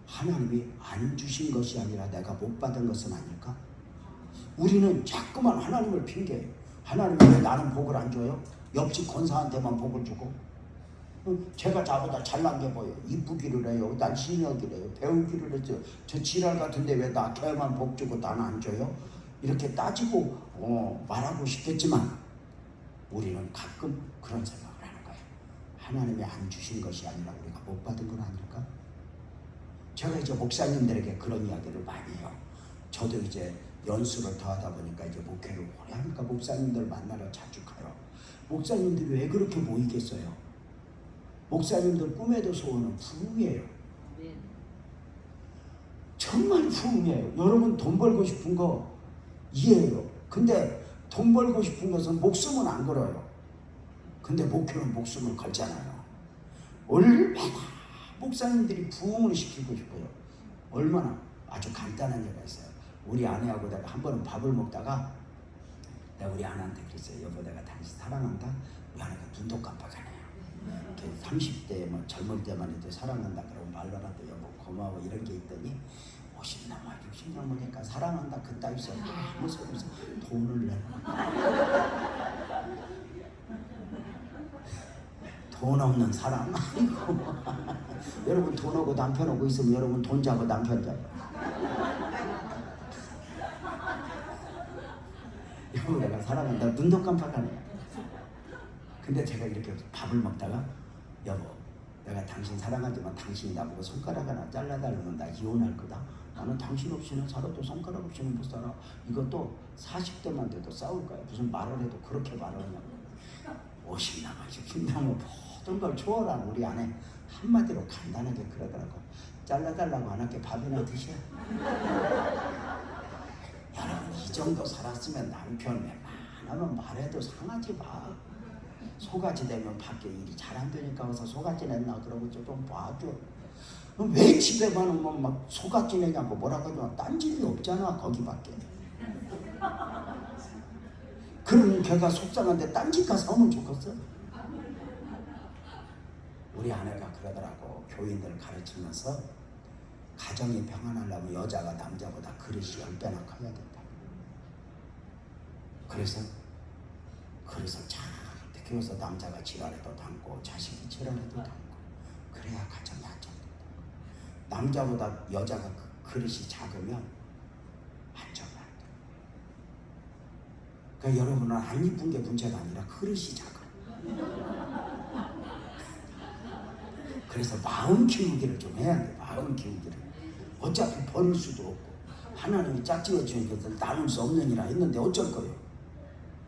하나님이 안 주신 것이 아니라 내가 못 받은 것은 아닐까? 우리는 자꾸만 하나님을 핑계해요. 하나님이 왜 나는 복을 안 줘요? 옆집 권사한테만 복을 주고, 제가 자보다 잘난 게 뭐예요? 이쁘기를 해요, 난 신역이래요, 배우기를 했어요. 저 지랄 같은데 왜 나 걔만 복 주고 나는 안 줘요? 이렇게 따지고 말하고 싶겠지만 우리는 가끔 그런 생각을 하는 거예요. 하나님이 안 주신 것이 아니라 우리가 못 받은 건 아닐까? 제가 이제 목사님들에게 그런 이야기를 많이 해요. 저도 이제 연수를 더 하다 보니까 이제 목회를 오래 하니까 목사님들 만나러 자주 가요. 목사님들이 왜 그렇게 모이겠어요? 목사님들 꿈에도 소원은 부흥이에요. 정말 부흥이에요. 여러분 돈 벌고 싶은 거 이해해요. 근데 돈 벌고 싶은 것은 목숨은 안 걸어요. 근데 목회는 목숨을 걸잖아요. 얼마나 목사님들이 부흥을 시키고 싶어요. 얼마나. 아주 간단한 얘기가 있어요. 우리 아내하고 내가 한 번은 밥을 먹다가 내가 우리 아내한테 그랬어요. 여보, 내가 당신 사랑한다. 우리 아내가 눈도 깜빡하네요. 30대 뭐 젊을 때만 해도 사랑한다 그러고 말로라도 여보 고마워 이런 게 있더니 50 넘어 60 넘으니까 사랑한다 그따위 소리 아무 소리 없어. 돈을 내놔. 돈 없는 사람. 아이고. 여러분 돈 오고 남편 오고 있으면 여러분 돈 잡고 남편 잡아. 여보 내가 사랑한다. 눈도 깜빡하네. 근데 제가 이렇게 밥을 먹다가 여보 내가 당신 사랑하지만 당신이 나보고 손가락 하나 잘라달라면 나 이혼할 거다. 나는 당신 없이는 살아도 손가락 없이는 못 살아. 이것도 40대만 돼도 싸울 거야. 무슨 말을 해도 그렇게 말을 하냐고. 50 남아 60 남아 모든 걸 초월한 우리 아내 한마디로 간단하게 그러더라고. 잘라달라고 안 할게. 밥이나 드셔. 여러분 이 정도 살았으면 남편 웬만하면 말해도 상하지 마. 소가지 되면 밖에 일이 잘 안 되니까 와서 소가지 냈나 그러고 좀 봐줘. 왜 집에만 오면 막 소가지 내냐고 뭐라고 하지만 딴 집이 없잖아 거기밖에. 그럼 걔가 속상한데 딴 집 가서 오면 좋겠어. 우리 아내가 그러더라고. 교인들 가르치면서 가정이 평안하려면 여자가 남자보다 그릇이 10배나 커야 된다. 그래서 잘 키워서 남자가 지랄해도 담고 자식이 지랄해도 담고 그래야 가정이 안정된다. 남자보다 여자가 그릇이 작으면 안정이 안 돼. 그러니까 여러분은 안 이쁜 게 문제가 아니라 그릇이 작아. 그래서 마음 키우기를 좀 해야 돼. 마음 키우기를. 어차피 버릴 수도 없고 하나님이 짝지어 주니까 나눌 수 없는 일이라 했는데 어쩔 거예요.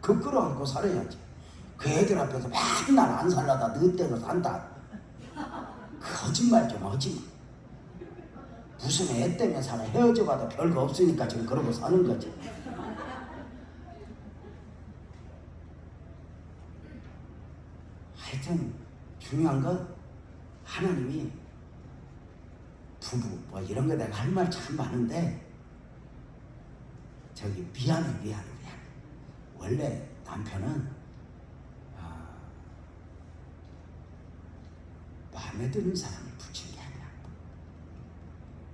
그 끌어안고 살아야지. 그 애들 앞에서 맨날 안 살라다 너 때문에 산다. 거짓말 좀 하지 마. 무슨 애 때문에 사나. 헤어져봐도 별거 없으니까 지금 그러고 사는 거지. 하여튼 중요한 건 하나님이 부부 뭐 이런 거 내가 할 말 참 많은데 저기 미안해. 원래 남편은 마음에 드는 사람을 붙인 게 아니야.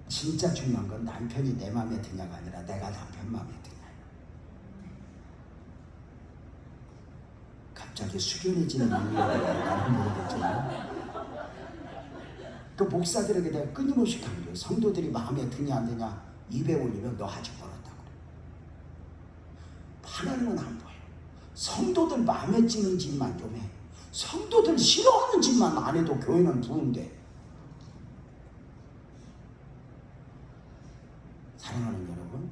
진짜 중요한 건 남편이 내 마음에 드냐가 아니라 내가 남편 마음에 드냐. 갑자기 숙연해지는 의미가 나는 모르겠지만 그 목사들에게 내가 끊임없이 강조해. 성도들이 마음에 드냐 안 드냐 입에 올리면 너 아직 멀었다고 그래. 하나님은 안 보여. 성도들 마음에 찌는 짓만 좀 해. 성도들 싫어하는 짓만 안 해도 교회는 부흥돼. 사랑하는 여러분,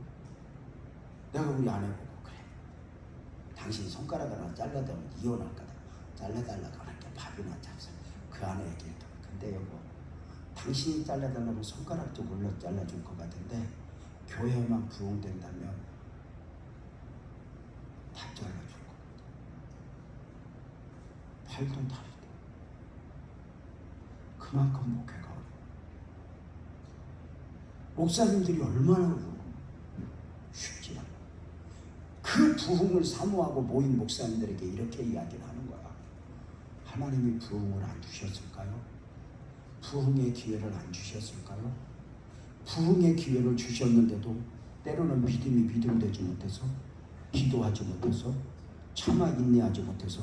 내가 우리 아내 보고 그래. 당신 손가락 하나 잘라달라면 이혼할 거다. 잘라달라고 할게. 밥이나 잡숴. 그 아내 얘기했다. 근데 여보, 당신이 잘라달라면 손가락도 물론 잘라줄 것 같은데 교회만 부흥된다면 다 잘라줄 것 같아. 팔도 다리도. 그만큼 목회가 어려워. 목사님들이 얼마나 어려워. 쉽지 않아. 부흥을 사모하고 모인 목사님들에게 이렇게 이야기를 하는 거야. 하나님이 부흥을 안 주셨을까요? 부흥의 기회를 안 주셨을까요? 부흥의 기회를 주셨는데도 때로는 믿음 되지 못해서, 기도하지 못해서, 참아 인내하지 못해서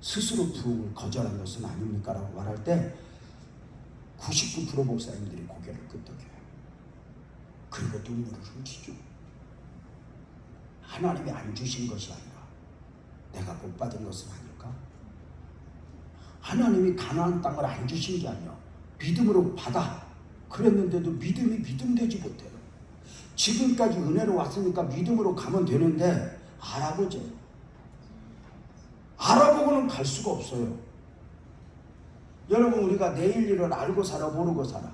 스스로 부흥을 거절한 것은 아닙니까? 라고 말할 때 99% 목사님들이 고개를 끄덕여요. 그리고 눈물을 훔치죠. 하나님이 안 주신 것이 아니라 내가 못 받은 것은 아닐까? 하나님이 가나안 땅을 안 주신 게 아니야. 믿음으로 받아. 그랬는데도 믿음이 믿음되지 못해요. 지금까지 은혜로 왔으니까 믿음으로 가면 되는데 알아보죠. 알아보고는 갈 수가 없어요. 여러분, 우리가 내일 일을 알고 살아, 모르고 살아?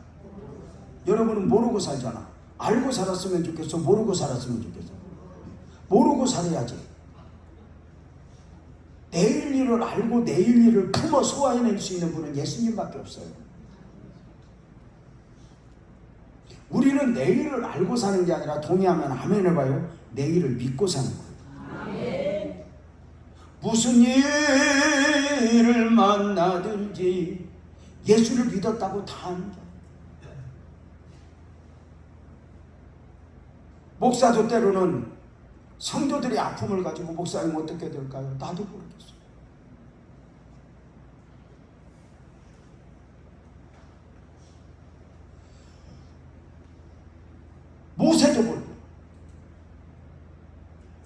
여러분은 모르고 살잖아. 알고 살았으면 좋겠어, 모르고 살았으면 좋겠어? 모르고 살아야지. 내일 일을 알고 내일 일을 품어 소화해낼 수 있는 분은 예수님밖에 없어요. 우리는 내일을 알고 사는 게 아니라, 동의하면 아멘 해봐요. 내일을 믿고 사는 거예요. 아멘. 무슨 일을 만나든지 예수를 믿었다고 다 하는 거야. 목사도 때로는 성도들의 아픔을 가지고 목사님 어떻게 될까요? 나도 모르겠어요. 모세도 몰라.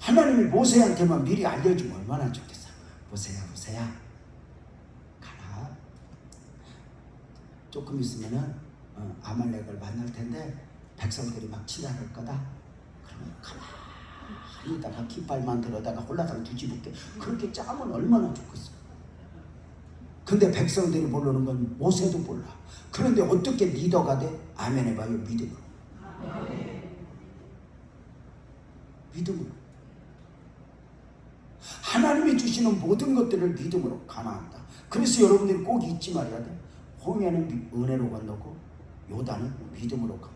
하나님이 모세한테만 미리 알려주면 얼마나 좋겠어. 모세야 가라. 조금 있으면은 아말렉을 만날 텐데 백성들이 막 치달을 거다. 그러면 가만히 있다가 깃발만 들어다가 홀라당 뒤집을게. 그렇게 짜면 얼마나 좋겠어. 근데 백성들이 모르는 건 모세도 몰라. 그런데 어떻게 리더가 돼? 아멘 해봐요. 믿음으로. 믿음으로. 하나님이 주시는 모든 것들을 믿음으로 가나한다. 그래서 여러분들이 꼭 잊지 말아야 돼. 홍해는 은혜로 건너고 요단은 믿음으로 가.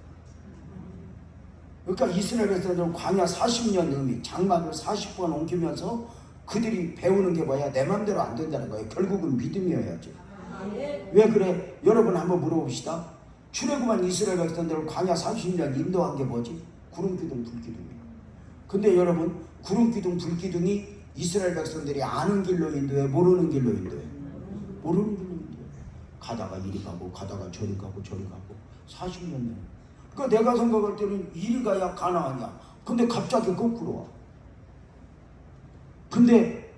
그러니까 이스라엘에서는 광야 40년 의미, 장막을 40번 옮기면서 그들이 배우는 게 뭐야? 내 맘대로 안 된다는 거예요. 결국은 믿음이어야지. 왜 그래? 여러분 한번 물어봅시다. 출애굽한 이스라엘 백성들을 광야 30년 인도한 게 뭐지? 구름기둥, 불기둥이에요. 근데 여러분, 구름기둥, 불기둥이 이스라엘 백성들이 아는 길로 인도해, 모르는 길로 인도해? 모르는 길로 인도해. 가다가 이리 가고 가다가 저리 가고 저리 가고 40년. 그러니까 내가 생각할 때는 이리 가야 가나안이야. 근데 갑자기 거꾸로 와. 근데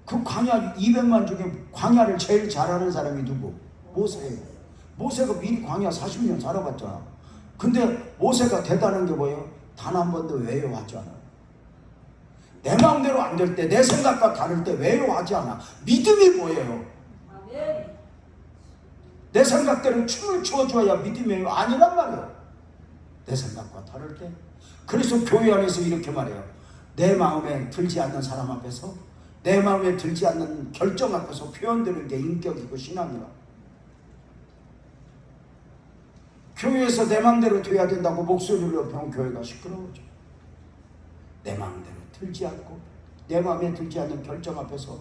그 광야 200만 중에 광야를 제일 잘하는 사람이 누구? 모세예요. 모세가 미리 광야 40년 살아봤잖아. 근데 모세가 대단한 게 뭐예요? 단 한 번도 외워하지 않아요. 내 마음대로 안 될 때, 내 생각과 다를 때 외워하지 않아. 믿음이 뭐예요? 내 생각대로 춤을 춰줘야 믿음이 아니란 말이에요. 내 생각과 다를 때. 그래서 교회 안에서 이렇게 말해요. 내 마음에 들지 않는 사람 앞에서, 내 마음에 들지 않는 결정 앞에서 표현되는 게 인격이고 신앙이라. 교회에서 내 마음대로 돼야 된다고 목소리를 높이면 교회가 시끄러워져. 내 마음대로 들지 않고 내 마음에 들지 않는 결정 앞에서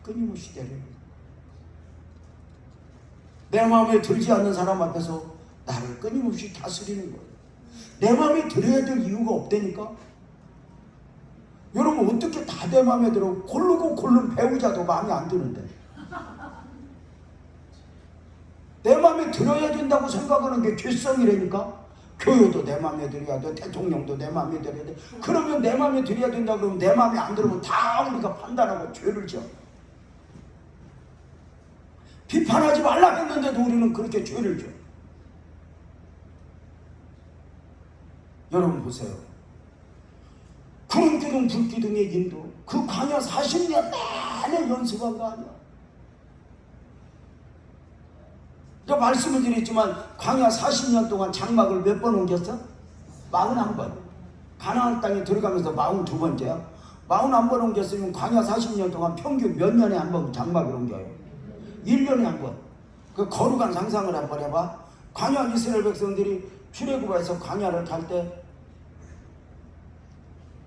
끊임없이 때려요. 내 마음에 들지 않는 사람 앞에서 나를 끊임없이 다스리는 거예요. 내 마음에 들어야 될 이유가 없다니까. 여러분 어떻게 다 내 마음에 들어? 고르고 고른 배우자도 마음에 안 드는데. 내 마음에 들어야 된다고 생각하는 게 죄성이라니까. 교회도 내 마음에 들어야 돼. 대통령도 내 마음에 들어야 돼. 그러면 내 마음에 들어야 된다 그러면 내 마음에 안 들으면 다 우리가 판단하고 죄를 져. 비판하지 말라 했는데도 우리는 그렇게 죄를 져. 여러분 보세요. 구름기둥 불기둥의 인도, 그 광야 40년 내내 연습한 거 아니야. 제가 말씀을 드렸지만 광야 40년 동안 장막을 몇 번 옮겼어? 41번. 가나안 땅에 들어가면서 42번째야. 41번 옮겼으면 광야 40년 동안 평균 몇 년에 한 번 장막을 옮겨요? 1년에 한 번. 그 거룩한 상상을 한번 해봐. 광야 이스라엘 백성들이 출애굽에서 광야를 갈 때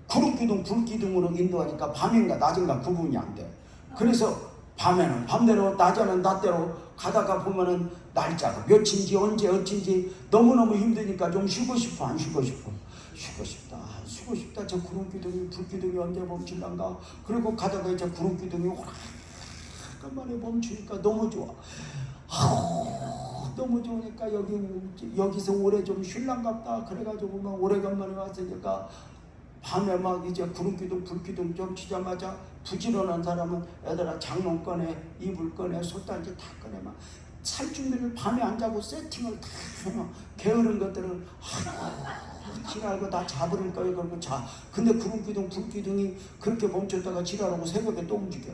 구름기둥 불기둥으로 인도하니까 밤인가 낮인가 구분이 안 돼. 그래서 밤에는 밤대로 낮에는 낮대로 가다가 보면은 날짜가 며칠인지 언제 어찌인지 너무너무 힘드니까 좀 쉬고 싶어. 안 쉬고 싶어? 쉬고 싶다. 쉬고 싶다. 저 구름기둥이 불기둥이 언제 멈출란가. 그리고 가다가 이제 구름기둥이 오락간만에 멈추니까 너무 좋아. 너무 좋으니까 여기서 오래 좀 쉴란갑다. 그래가지고 막 오래간만에 왔으니까 밤에 막 이제 구름기둥 불기둥 좀 치자마자 부지런한 사람은 얘들아 장롱 꺼내, 이불 꺼내, 솥단지 다 꺼내 막 살준비를 밤에 안 자고 세팅을 다 해놔. 게으른 것들은 지랄고 다 자버릴 거야. 그러고 자. 근데 구름기둥 불기둥이 그렇게 멈췄다가 지랄하고 새벽에 또 움직여.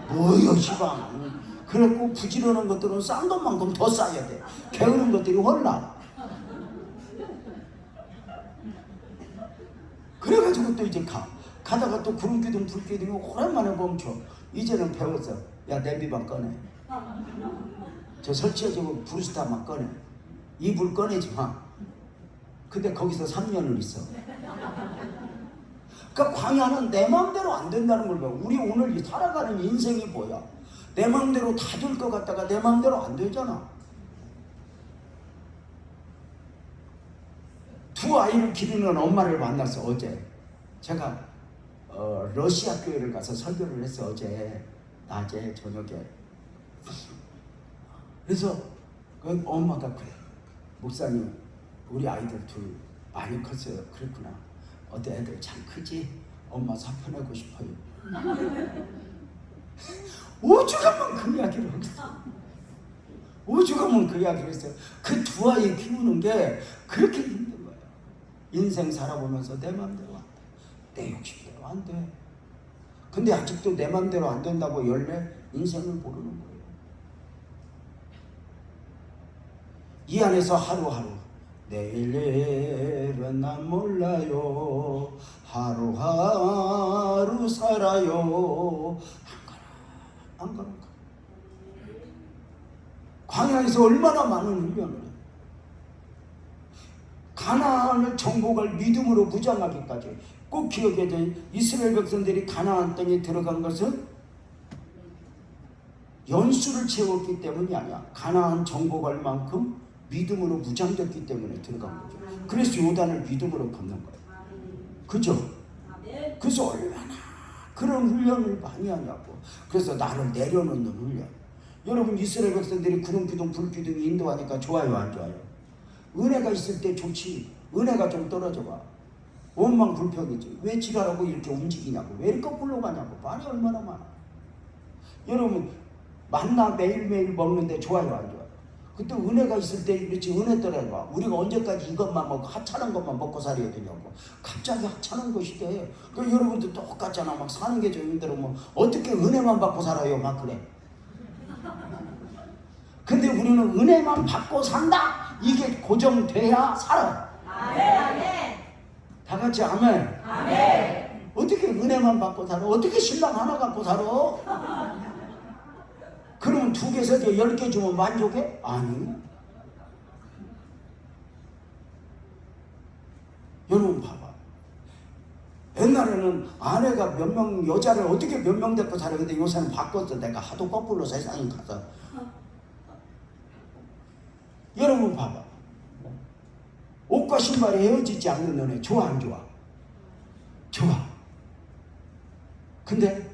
뭐여 시방. 그래갖고 부지런한 것들은 싼 것만큼 더 싸야 돼. 게으른 것들이 홀라. 그래가지고 또 이제 가다가 또 구름기둥 불기둥이 오랜만에 멈춰. 이제는 배웠어. 야 냄비만 꺼내. 저 설치해주고 브루스타만 꺼내. 이불 꺼내지 마. 근데 거기서 3년을 있어. 그러니까 광야는 내 마음대로 안 된다는 걸 봐. 우리 오늘 살아가는 인생이 뭐야? 내 마음대로 다 될 것 같다가 내 마음대로 안 되잖아. 두 아이를 기르는 엄마를 만났어 어제. 제가 러시아 교회를 가서 설교를 했어 어제 낮에 저녁에. 그래서 그 엄마가 그래. 목사님 우리 아이들 둘 많이 컸어요. 그랬구나. 어때 애들 참 크지? 엄마 사표내고 싶어요. 오죽하면 그 이야기를 하겠어. 오죽하면 그 이야기를 했어요. 그 두 아이 키우는 게 그렇게 힘든 거예요. 인생 살아보면서 내 맘대로 안 돼. 내 욕심대로 안 돼. 근데 아직도 내 맘대로 안 된다고 열매 인생을 모르는 거예요. 이 안에서 하루하루 내일은 난 몰라요. 하루하루 살아요. 안 가는 거. 광야에서 얼마나 많은 훈련을 해. 가나안을 정복할 믿음으로 무장하기까지. 꼭 기억해야 돼. 이스라엘 백성들이 가나안 땅에 들어간 것은 연수를 채웠기 때문이 아니야. 가나안 정복할 만큼 믿음으로 무장됐기 때문에 들어간 거죠. 그래서 요단을 믿음으로 건넌 거예요. 그죠? 그래서 얼마나 그런 훈련을 많이 하냐고. 그래서 나를 내려놓는 훈련. 여러분 이스라엘 백성들이 구름기둥 불기둥이 인도하니까 좋아요 안 좋아요? 은혜가 있을 때 좋지. 은혜가 좀 떨어져 봐. 원망 불평이지. 왜 지랄하고 이렇게 움직이냐고. 왜 이렇게 거꾸로 가냐고. 말이 얼마나 많아. 여러분 만나 매일매일 먹는데 좋아요 안 좋아요? 그때 은혜가 있을 때 그렇지. 은혜 떨어져. 우리가 언제까지 이것만 먹고 하찮은 것만 먹고 살아야 되냐고. 갑자기 하찮은 것이 돼. 그 여러분도 똑같잖아. 막 사는 게 좀 힘들으면 어떻게 은혜만 받고 살아요 막 그래. 근데 우리는 은혜만 받고 산다. 이게 고정돼야 살아. 아멘. 다 같이 아멘. 아멘. 어떻게 은혜만 받고 살아? 어떻게 신랑 하나 갖고 살아? 그러면 2개, 3개, 10개 주면 만족해? 아니. 여러분 봐봐. 옛날에는 아내가 몇 명 여자를 어떻게 몇 명 데리고 살아. 근데 요새는 바꿨어. 내가 하도 거꾸로 세상에 가서. 여러분 봐봐. 옷과 신발이 헤어지지 않는 너네 좋아 안 좋아? 좋아. 근데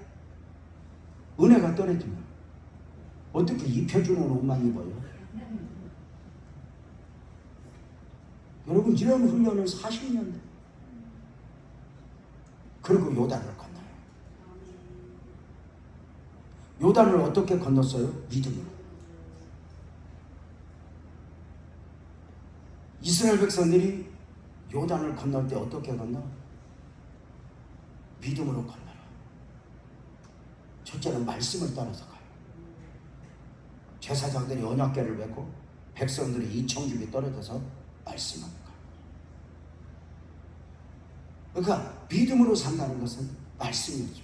은혜가 떨어지면 어떻게 입혀주는 옷만 입어요? 여러분 이런 훈련을 40년 돼. 그리고 요단을 건너요. 요단을 어떻게 건넜어요? 믿음으로. 이스라엘 백성들이 요단을 건널 때 어떻게 건너? 믿음으로 건너라. 첫째는 말씀을 따라서 가요. 제사장들이 언약궤를 메고 백성들이 2,000줍이 떨어져서 말씀을 가요. 그러니까 믿음으로 산다는 것은 말씀이죠.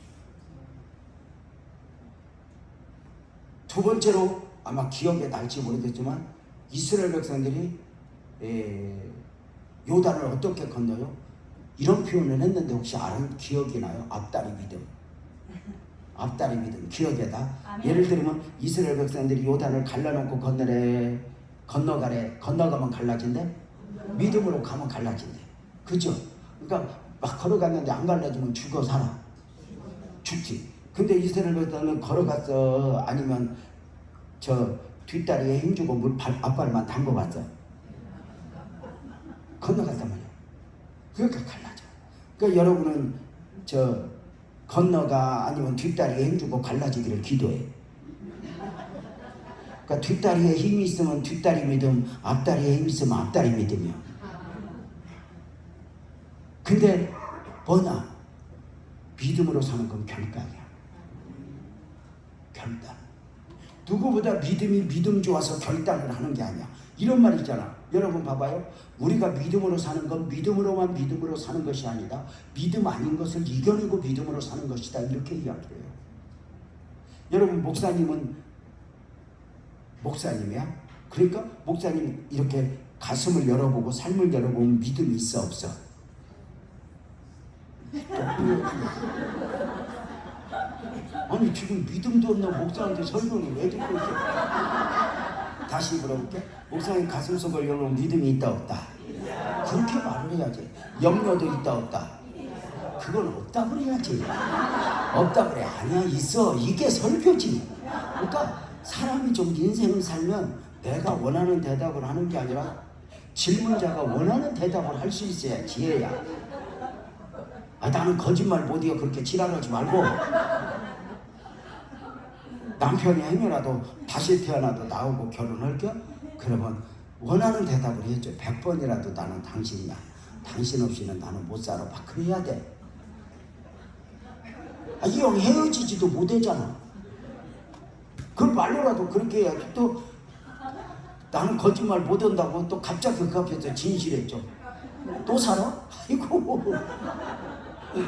두 번째로 아마 기억에 날지 모르겠지만 이스라엘 백성들이 요단을 어떻게 건너요? 이런 표현을 했는데 혹시 기억이 나요? 앞다리 믿음. 앞다리 믿음 기억에다. 예를 들면 이스라엘 백성들이 요단을 갈라놓고 건너가면 갈라진대. 믿음으로 가면 갈라진대. 그죠? 그러니까 막 걸어갔는데 안 갈라지면 죽어 살아. 죽지. 근데 이스라엘 백성은 걸어갔어. 아니면 저 뒷다리에 힘주고 앞발만 담궈봤어. 건너갔단 말이야. 그러니까 갈라져. 그러니까 여러분은 건너가 아니면 뒷다리에 힘주고 갈라지기를 기도해. 그러니까 뒷다리에 힘이 있으면 뒷다리 믿음, 앞다리에 힘이 있으면 앞다리 믿음이야. 근데 뭐냐? 믿음으로 사는 건 결단이야. 결단. 누구보다 믿음 좋아서 결단을 하는 게 아니야. 이런 말 있잖아. 여러분 봐봐요. 우리가 믿음으로 사는 건 믿음으로 사는 것이 아니다. 믿음 아닌 것을 이겨내고 믿음으로 사는 것이다. 이렇게 이야기해요. 여러분 목사님은 목사님이야? 그러니까 목사님 이렇게 가슴을 열어보고 삶을 열어보면 믿음이 있어 없어? 아니 지금 믿음도 없는 목사한테 설교는 왜 듣고 있어? 다시 물어볼게. 목사님 가슴속을 열어보면 믿음이 있다 없다? 그렇게 말을 해야지. 염려도 있다 없다? 그건 없다 그래야지. 없다 그래. 아니야 있어. 이게 설교지. 그러니까 사람이 좀 인생을 살면 내가 원하는 대답을 하는 게 아니라 질문자가 원하는 대답을 할 수 있어야 지혜야. 나는 거짓말 못해요. 그렇게 지랄하지 말고. 남편이 행여라도 다시 태어나도 나오고 결혼할게? 그러면 원하는 대답을 해줘. 100번이라도 나는 당신이야. 당신 없이는 나는 못 살아. 막 그래야 돼. 이 형 헤어지지도 못하잖아. 그걸 말로라도 그렇게 해야지. 또 나는 거짓말 못한다고 또 갑자기 그 앞에서 진실했죠. 또 살아? 아이고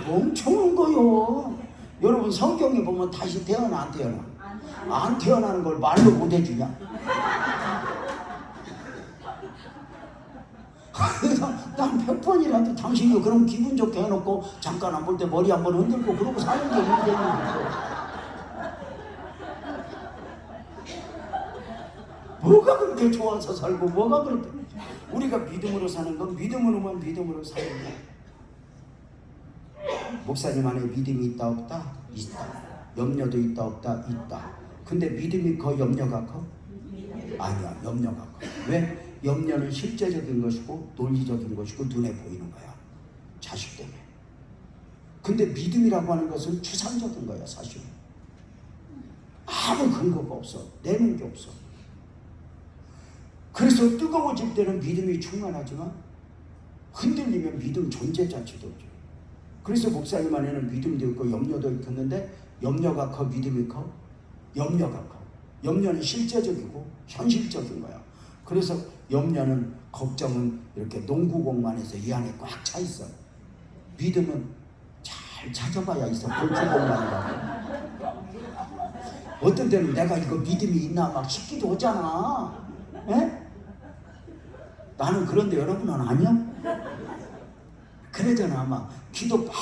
멍청한 거요. 여러분 성경에 보면 다시 태어나 안 태어나? 안 태어나는 걸 말로 못 해주냐? 그래서 난 100번이라도 당신이 그럼 기분 좋게 해놓고 잠깐 안 볼 때 머리 한번 흔들고 그러고 사는 게 문제인 거죠. 뭐가 그렇게 좋아서 살고 뭐가 그렇게 우리가 믿음으로 사는 건 믿음으로 사는 거야. 목사님 안에 믿음이 있다 없다? 있다. 염려도 있다 없다? 있다. 근데 믿음이 커 염려가 커? 아니야. 염려가 커. 왜? 염려는 실제적인 것이고 논리적인 것이고 눈에 보이는 거야. 자식 때문에. 근데 믿음이라고 하는 것은 추상적인 거야 사실. 아무 근거가 없어. 내는 게 없어. 그래서 뜨거워질 때는 믿음이 충만하지만 흔들리면 믿음 존재 자체도 없죠. 그래서 목사님 안에는 믿음도 있고 염려도 있었는데 염려가 커 믿음이 커? 염려가 커. 염려는 실제적이고 현실적인 거야. 그래서 염려는 걱정은 이렇게 농구공만해서 이 안에 꽉 차 있어. 믿음은 잘 찾아봐야 있어. 골프공만이라고. 어떤 때는 내가 이거 믿음이 있나 막 싶기도 하잖아. 에? 나는 그런데 여러분은 아니야? 그러잖아. 막 기도 막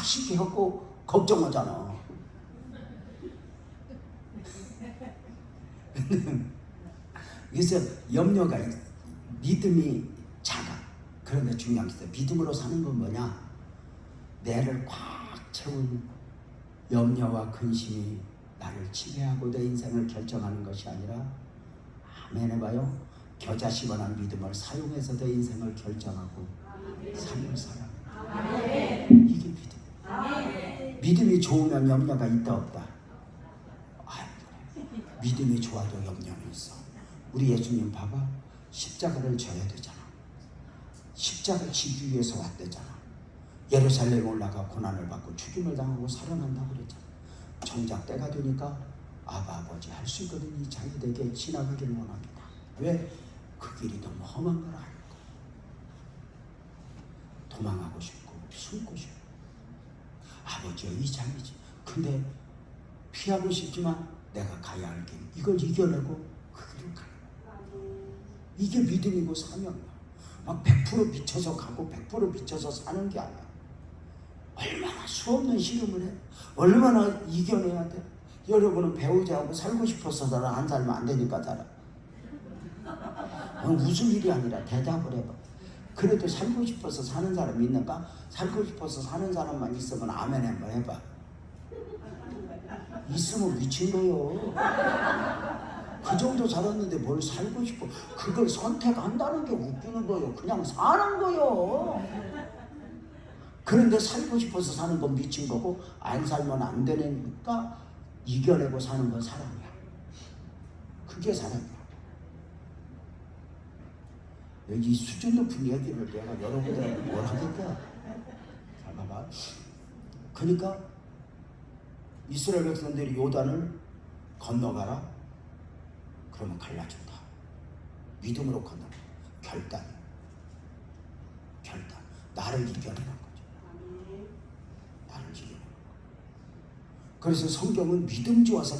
쉽게 하고 걱정하잖아. 그래서 염려가 믿음이 작아. 그런데 중요한 게 있어. 믿음으로 사는 건 뭐냐? 내를 꽉 채운 염려와 근심이 나를 지배하고 내 인생을 결정하는 것이 아니라 아멘 해봐요. 겨자씨만한 믿음을 사용해서 내 인생을 결정하고 삶을 살아. 이게 믿음. 믿음이 좋으면 염려가 있다 없다? 믿음이 좋아도 염려는 있어. 우리 예수님 봐봐. 십자가를 져야 되잖아. 십자가 지기 위해서 왔대잖아. 예루살렘 올라가 고난을 받고 죽임을 당하고 살아난다고 그랬잖아. 정작 때가 되니까 아버지 할 수 있거든 이 자녀에게 지나가기를 원합니다. 왜? 그 길이 너무 험한 걸 알고 도망하고 싶고 숨고 싶고 아버지여 이 자리지. 근데 피하고 싶지만 내가 가야 할 길 이걸 이겨내고 그 길을 가는 거야. 이게 믿음이고 사명이야. 막 100% 미쳐서 가고 100% 미쳐서 사는 게 아니야. 얼마나 수없는 시름을 해. 얼마나 이겨내야 돼. 여러분은 배우자하고 살고 싶어서 살아, 안 살면 안 되니까 살아. 무슨 일이 아니라 대답을 해봐. 그래도 살고 싶어서 사는 사람이 있는가? 살고 싶어서 사는 사람만 있으면 아멘 한번 해봐. 있으면 미친 거요. 그 정도 살았는데 뭘 살고 싶어. 그걸 선택한다는 게 웃기는 거요. 그냥 사는 거요. 그런데 살고 싶어서 사는 건 미친 거고, 안 살면 안 되니까 이겨내고 사는 건 사랑이야. 그게 사랑이야. 이 수준 높은 얘기를 내가 여러분들한테 뭘 하겠다. 잘 봐봐. 그러니까 이스라엘 백성들이 요단을 건너가라. 그러면 갈라진다. 믿음으로 건너가. 결단. 나를 이겨내는 거죠. 나를 이겨내는 거. 그래서 성경은 믿음 좋아서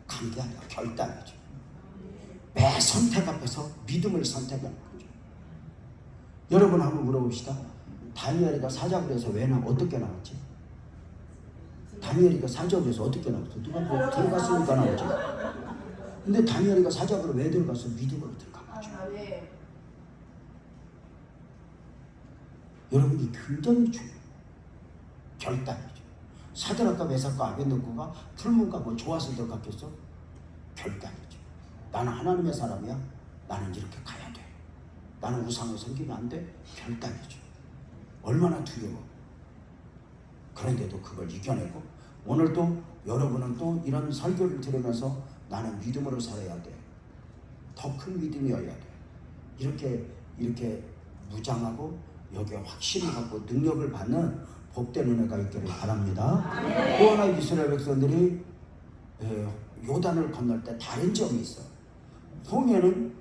간 게 아니라 결단이죠. 매 선택 앞에서 믿음을 선택하는 거죠. 여러분 한번 물어봅시다. 다니엘이가 사자굴에서 왜 어떻게 나왔지? 다니엘이가 사자굴에서 어떻게 나왔어? 누가 뭐 들어갔으니까 나왔지? 근데 다니엘이가 사자굴에 왜 들어갔어? 믿음으로 들어간 거죠. 여러분이 굉장히 중요해요. 결단이죠. 사드락과 메삭과 아벳느고가 풀문과 뭐 좋아서 들어갔겠어? 결단이죠. 나는 하나님의 사람이야. 나는 이렇게 가야 돼. 나는 우상을 섬기면 안 돼. 결단이죠. 얼마나 두려워. 그런데도 그걸 이겨내고, 오늘도 여러분은 또 이런 설교를 들으면서 나는 믿음으로 살아야 돼. 더 큰 믿음이어야 돼. 이렇게 무장하고 여기에 확신을 갖고 능력을 받는 복된 은혜가 있기를 바랍니다. 또 하나 이스라엘 백성들이 요단을 건널 때 다른 점이 있어요. 홍해는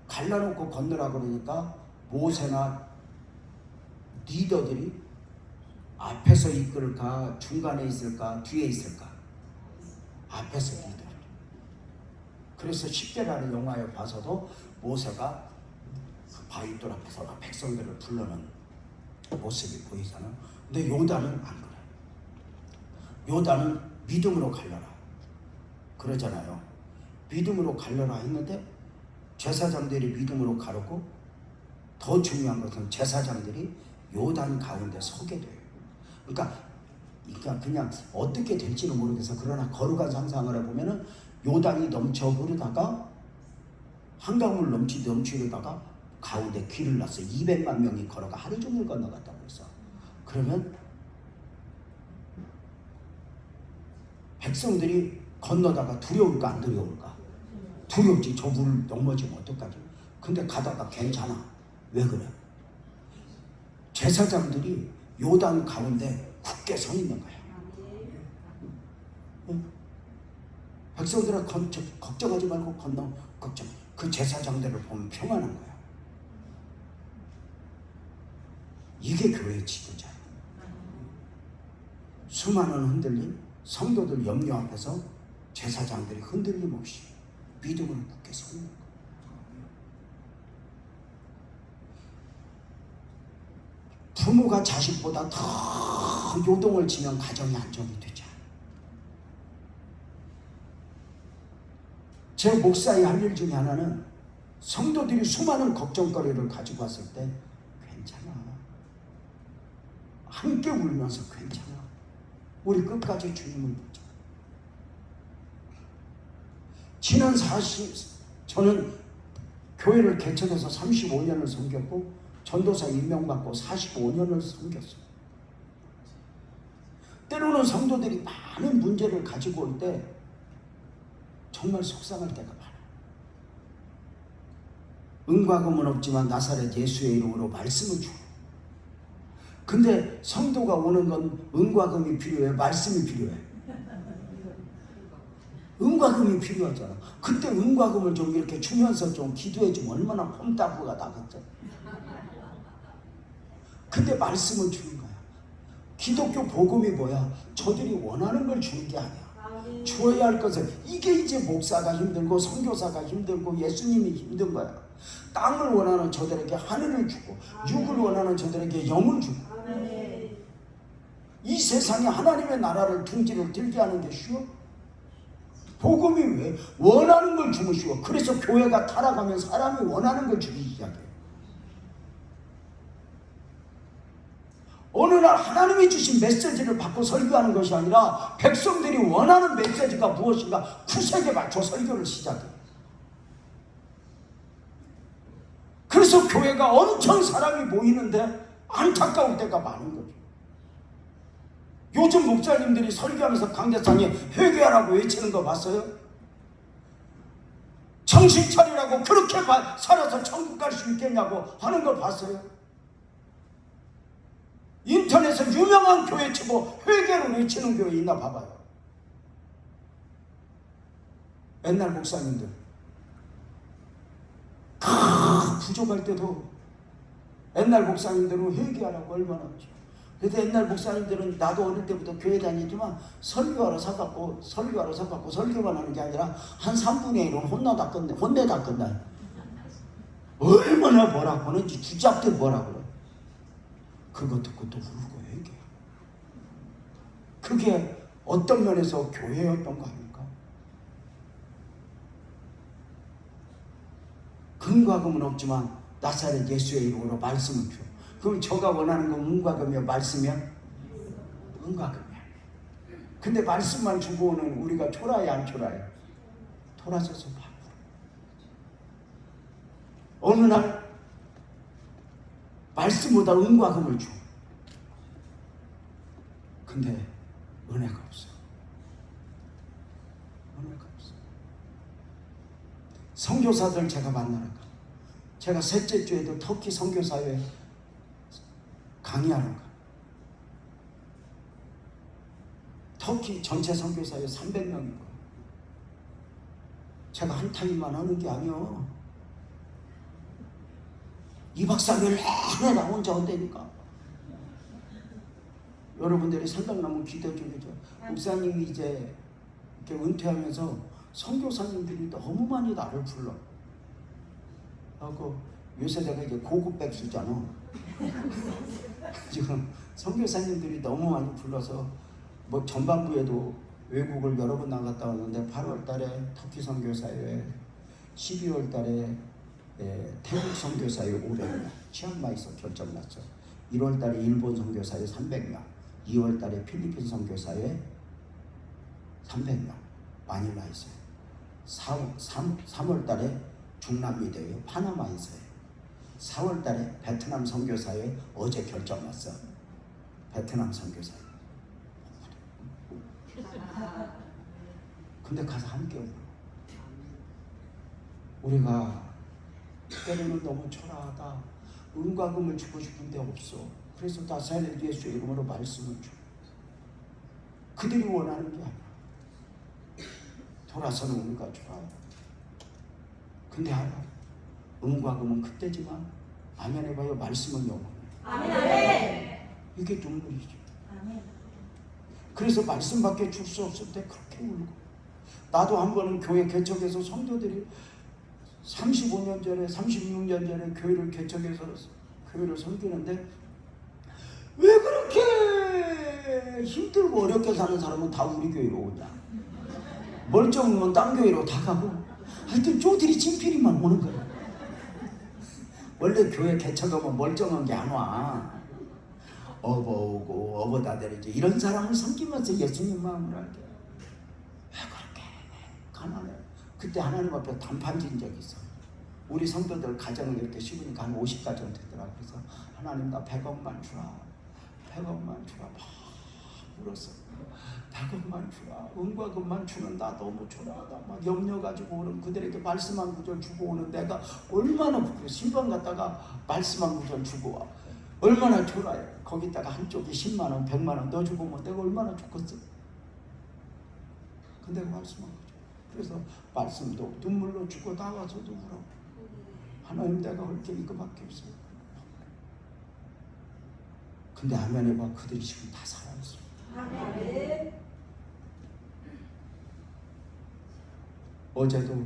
갈라놓고 건너라 그러니까 모세나 리더들이 앞에서 이끌까, 중간에 있을까, 뒤에 있을까? 앞에서 리더. 그래서 10개라는 영화에 봐서도 모세가 그 바위돌 앞에서 백성들을 불러는 모습이 보이잖아. 근데 요단은 안 그래. 요단은 믿음으로 갈려라 그러잖아요. 믿음으로 갈려라 했는데 제사장들이 믿음으로 가르고, 더 중요한 것은 제사장들이 요단 가운데 서게 돼요. 그러니까 그냥 어떻게 될지는 모르겠어. 그러나 거룩한 상상을 해보면은 요단이 넘쳐 흐르다가 한강물 넘치려다가 가운데 길을 놨어. 200만 명이 걸어가 하루 종일 건너갔다고 했어. 그러면 백성들이 건너다가 두려울까 안 두려울까? 두렵지. 저 물 넘어지면 어떡하지? 근데 가다가 괜찮아. 왜 그래? 제사장들이 요단 가운데 굳게 서 있는 거야. 응? 백성들아 걱정하지 말고 건너. 걱정. 그 제사장들을 보면 평안한 거야. 이게 교회의 지도자야. 수많은 흔들림, 성도들 염려 앞에서 제사장들이 흔들림 없이 믿음으로 굳게 서 있는 거야. 부모가 자식보다 더 요동을 지면 가정이 안정이 되지 않아. 제 목사의 할 일 중에 하나는 성도들이 수많은 걱정거리를 가지고 왔을 때 괜찮아. 함께 울면서 괜찮아. 우리 끝까지 주님을 보자. 저는 교회를 개척해서 35년을 섬겼고 전도사 임명받고 45년을 섬겼어요. 때로는 성도들이 많은 문제를 가지고 올 때 정말 속상할 때가 많아요. 은과 금은 없지만 나사렛 예수의 이름으로 말씀을 주고. 근데 성도가 오는 건 은과 금이 필요해? 말씀이 필요해? 은과 금이 필요하잖아. 그때 은과 금을 좀 이렇게 주면서 좀 기도해 주면 얼마나 홈따구가 나겠죠. 근데 말씀을 주는 거야. 기독교 복음이 뭐야? 저들이 원하는 걸 주는 게 아니야. 주어야 할 것을, 이게 이제 목사가 힘들고 선교사가 힘들고 예수님이 힘든 거야. 땅을 원하는 저들에게 하늘을 주고 육을 원하는 저들에게 영을 주고. 이 세상에 하나님의 나라를 둥지를 들게 하는 게 쉬워? 복음이 왜 원하는 걸 주면 쉬워? 그래서 교회가 타락하면 사람이 원하는 걸 주기 시작해. 어느 날 하나님이 주신 메시지를 받고 설교하는 것이 아니라 백성들이 원하는 메시지가 무엇인가 구색에 맞춰 설교를 시작해. 그래서 교회가 엄청 사람이 모이는데 안타까울 때가 많은 거죠. 요즘 목사님들이 설교하면서 강대상에 회개하라고 외치는 거 봤어요? 정신 차리라고, 그렇게 살아서 천국 갈 수 있겠냐고 하는 걸 봤어요? 인터넷에 유명한 교회 치고 회개를 외치는 교회 있나 봐봐요. 옛날 목사님들 부족할 때도 옛날 목사님들은 회개하라고 얼마나 하죠. 그래서 옛날 목사님들은, 나도 어릴 때부터 교회 다니지만 설교하러 서갖고 설교만 하는 게 아니라 한 3분의 1은 혼내다 끝나요. 얼마나 뭐라고 하는지, 주작들 뭐라고 그래. 그거 듣고 또 울고 회개. 그게 어떤 면에서 교회였던 거 아닙니까? 금과 금은 없지만 나사렛 예수의 이름으로 말씀을 줘. 그럼 저가 원하는 건 은과 금이요, 말씀이면 은과 금이야. 근데 말씀만 주고 오는 우리가 초라해 안 초라해? 돌아서서 바꾸라. 어느 날 말씀보다 은과 금을 줘. 근데 은혜가 없어. 은혜가 없어. 선교사들 제가 만나러 가. 제가 셋째 주에도 터키 선교사회 강의하러 가. 터키 전체 선교사회 300명인 거야. 제가 한 타임만 하는 게 아니야. 2박 3일 내내 나 혼자 온다니까. 여러분들이 생각나면 기도 좀 해줘. 목사님이 이제 이렇게 은퇴하면서 선교사님들이 너무 많이 나를 불러. 하고 요새 내가 이제 고급 백수잖아. 지금 선교사님들이 너무 많이 불러서 뭐 전반부에도 외국을 여러 번 나갔다 왔는데 8월 달에 터키 선교사회, 12월 달에 태국 선교사회 500명 치앙마이에서 결정났죠. 1월 달에 일본 선교사회 300명, 2월 달에 필리핀 선교사회 300명 마닐라에 있어요. 3월 달에 중남미 대회 파나마에 있어요. 4월 달에 베트남 선교사회 어제 결정났어. 베트남 선교사회. 근데 가서 함께 울어. 우리가 때로는 너무 초라하다. 은과 금을 주고 싶은데 없어. 그래서 나사렛 예수의 이름으로 말씀을 줘. 그들이 원하는 게 아니야. 돌아서는 우리가 좋아요. 근데 알아. 은과 금은 그때지만 아멘해봐요. 말씀은 영원해. 아멘. 이게 눈물이죠. 아멘. 그래서 말씀밖에 줄 수 없을 때 그렇게 울고. 나도 한 번은 교회 개척해서 성도들이 35년 전에 36년 전에 교회를 개척해서 교회를 섬기는데 왜 그렇게 힘들고 어렵게 사는 사람은 다 우리 교회로 오냐. 멀쩡하면 딴 교회로 다 가고 하여튼 쪼들이 진필이만 오는 거야. 원래 교회 개척하면 멀쩡한 게 안 와. 어버 오고 어버다들이지. 이런 사람을 섬기면서 예수님 마음을 알게. 왜 그렇게 가난해. 그때 하나님 앞에 단판 지은 적이 있어. 우리 성도들 가정을 이렇게 씹으니까 한 50가정 되더라고. 그래서 하나님 나 100억만 주라. 100억만 주라. 막 울었어. 100억만 주라. 은과 금만 주는 나 너무 초라하다. 막 염려 가지고 오는 그들에게 말씀 한 구절 주고 오는 내가 얼마나 부끄러워. 신방 갔다가 말씀 한 구절 주고 와. 얼마나 초라해. 거기다가 한쪽에 10만 원, 100만 원 넣어주고 오면 내가 얼마나 좋겠어. 근데 말씀한 거죠. 그래서 말씀도 눈물로 주고 나와서도 울어. 하나님 내가 할 게 이거밖에 없어요. 근데 아멘해봐. 그들이 지금 다 살아있어. 아멘. 어제도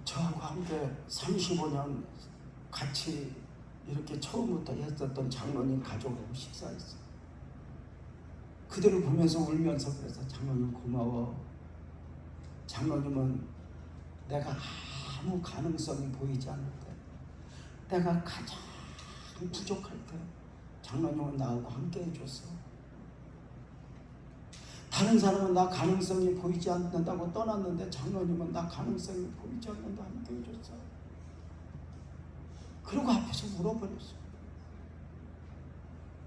저하고 함께 35년 같이 이렇게 처음부터 했었던 장로님 가족하고 식사했어요. 그들을 보면서 울면서 그래서 장로님 고마워. 장로님은 내가 아무 가능성이 보이지 않을 때, 내가 가장 부족할 때 장로님은 나하고 함께 해줬어. 다른 사람은 나 가능성이 보이지 않는다고 떠났는데 장로님은 나 가능성이 보이지 않는다 함께 해줬어. 그리고 앞에서 울어버렸어.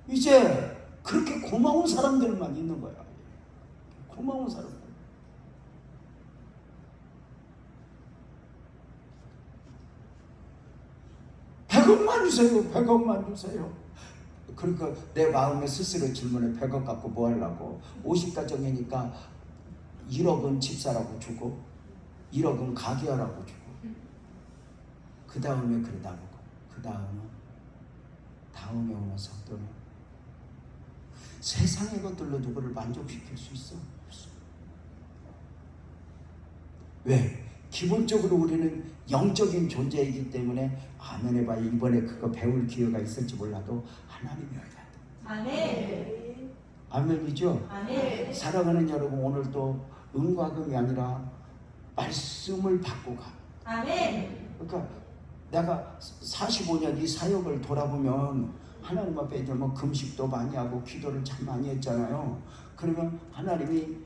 이제 그렇게 고마운 사람들만 있는 거야. 고마운 사람들. 100억만 주세요. 100억만 주세요. 그러니까 내 마음에 스스로 질문해. 100억 갖고 뭐 하려고. 50가정이니까 1억은 집사라고 주고 1억은 가게하라고 주고 그 다음에 그러다 보고 그 다음에 오는 성도는 세상의 것들로 누구를 만족시킬 수 있어? 없어. 왜? 기본적으로 우리는 영적인 존재이기 때문에 아멘 해봐. 이번에 그거 배울 기회가 있을지 몰라도 하나님이어야 돼. 아멘. 아멘이죠? 아멘. 사랑하는 여러분, 오늘도 은과 금이 아니라 말씀을 받고 가. 아멘. 그러니까 내가 45년 이 사역을 돌아보면 하나님 앞에 이제 뭐 금식도 많이 하고 기도를 참 많이 했잖아요. 그러면 하나님이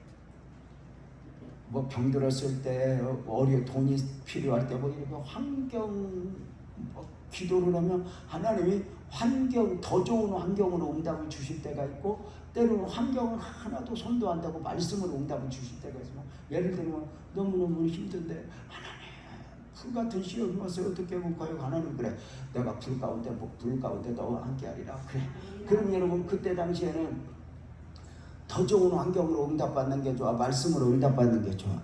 뭐 병들었을 때 돈이 필요할 때 뭐 이렇게 환경 기도를 하면 하나님이 더 좋은 환경으로 응답을 주실 때가 있고, 때로는 환경은 하나도 손도 안 대고 말씀으로 응답을 주실 때가 있어요. 예를 들면 너무너무 힘든데 하나님 불같은 시험이 와서 어떻게 해볼까요? 하나님 그래 내가 불 가운데 너와 함께하리라. 그래. 그럼 여러분 그때 당시에는 더 좋은 환경으로 응답받는 게 좋아? 말씀으로 응답받는 게 좋아?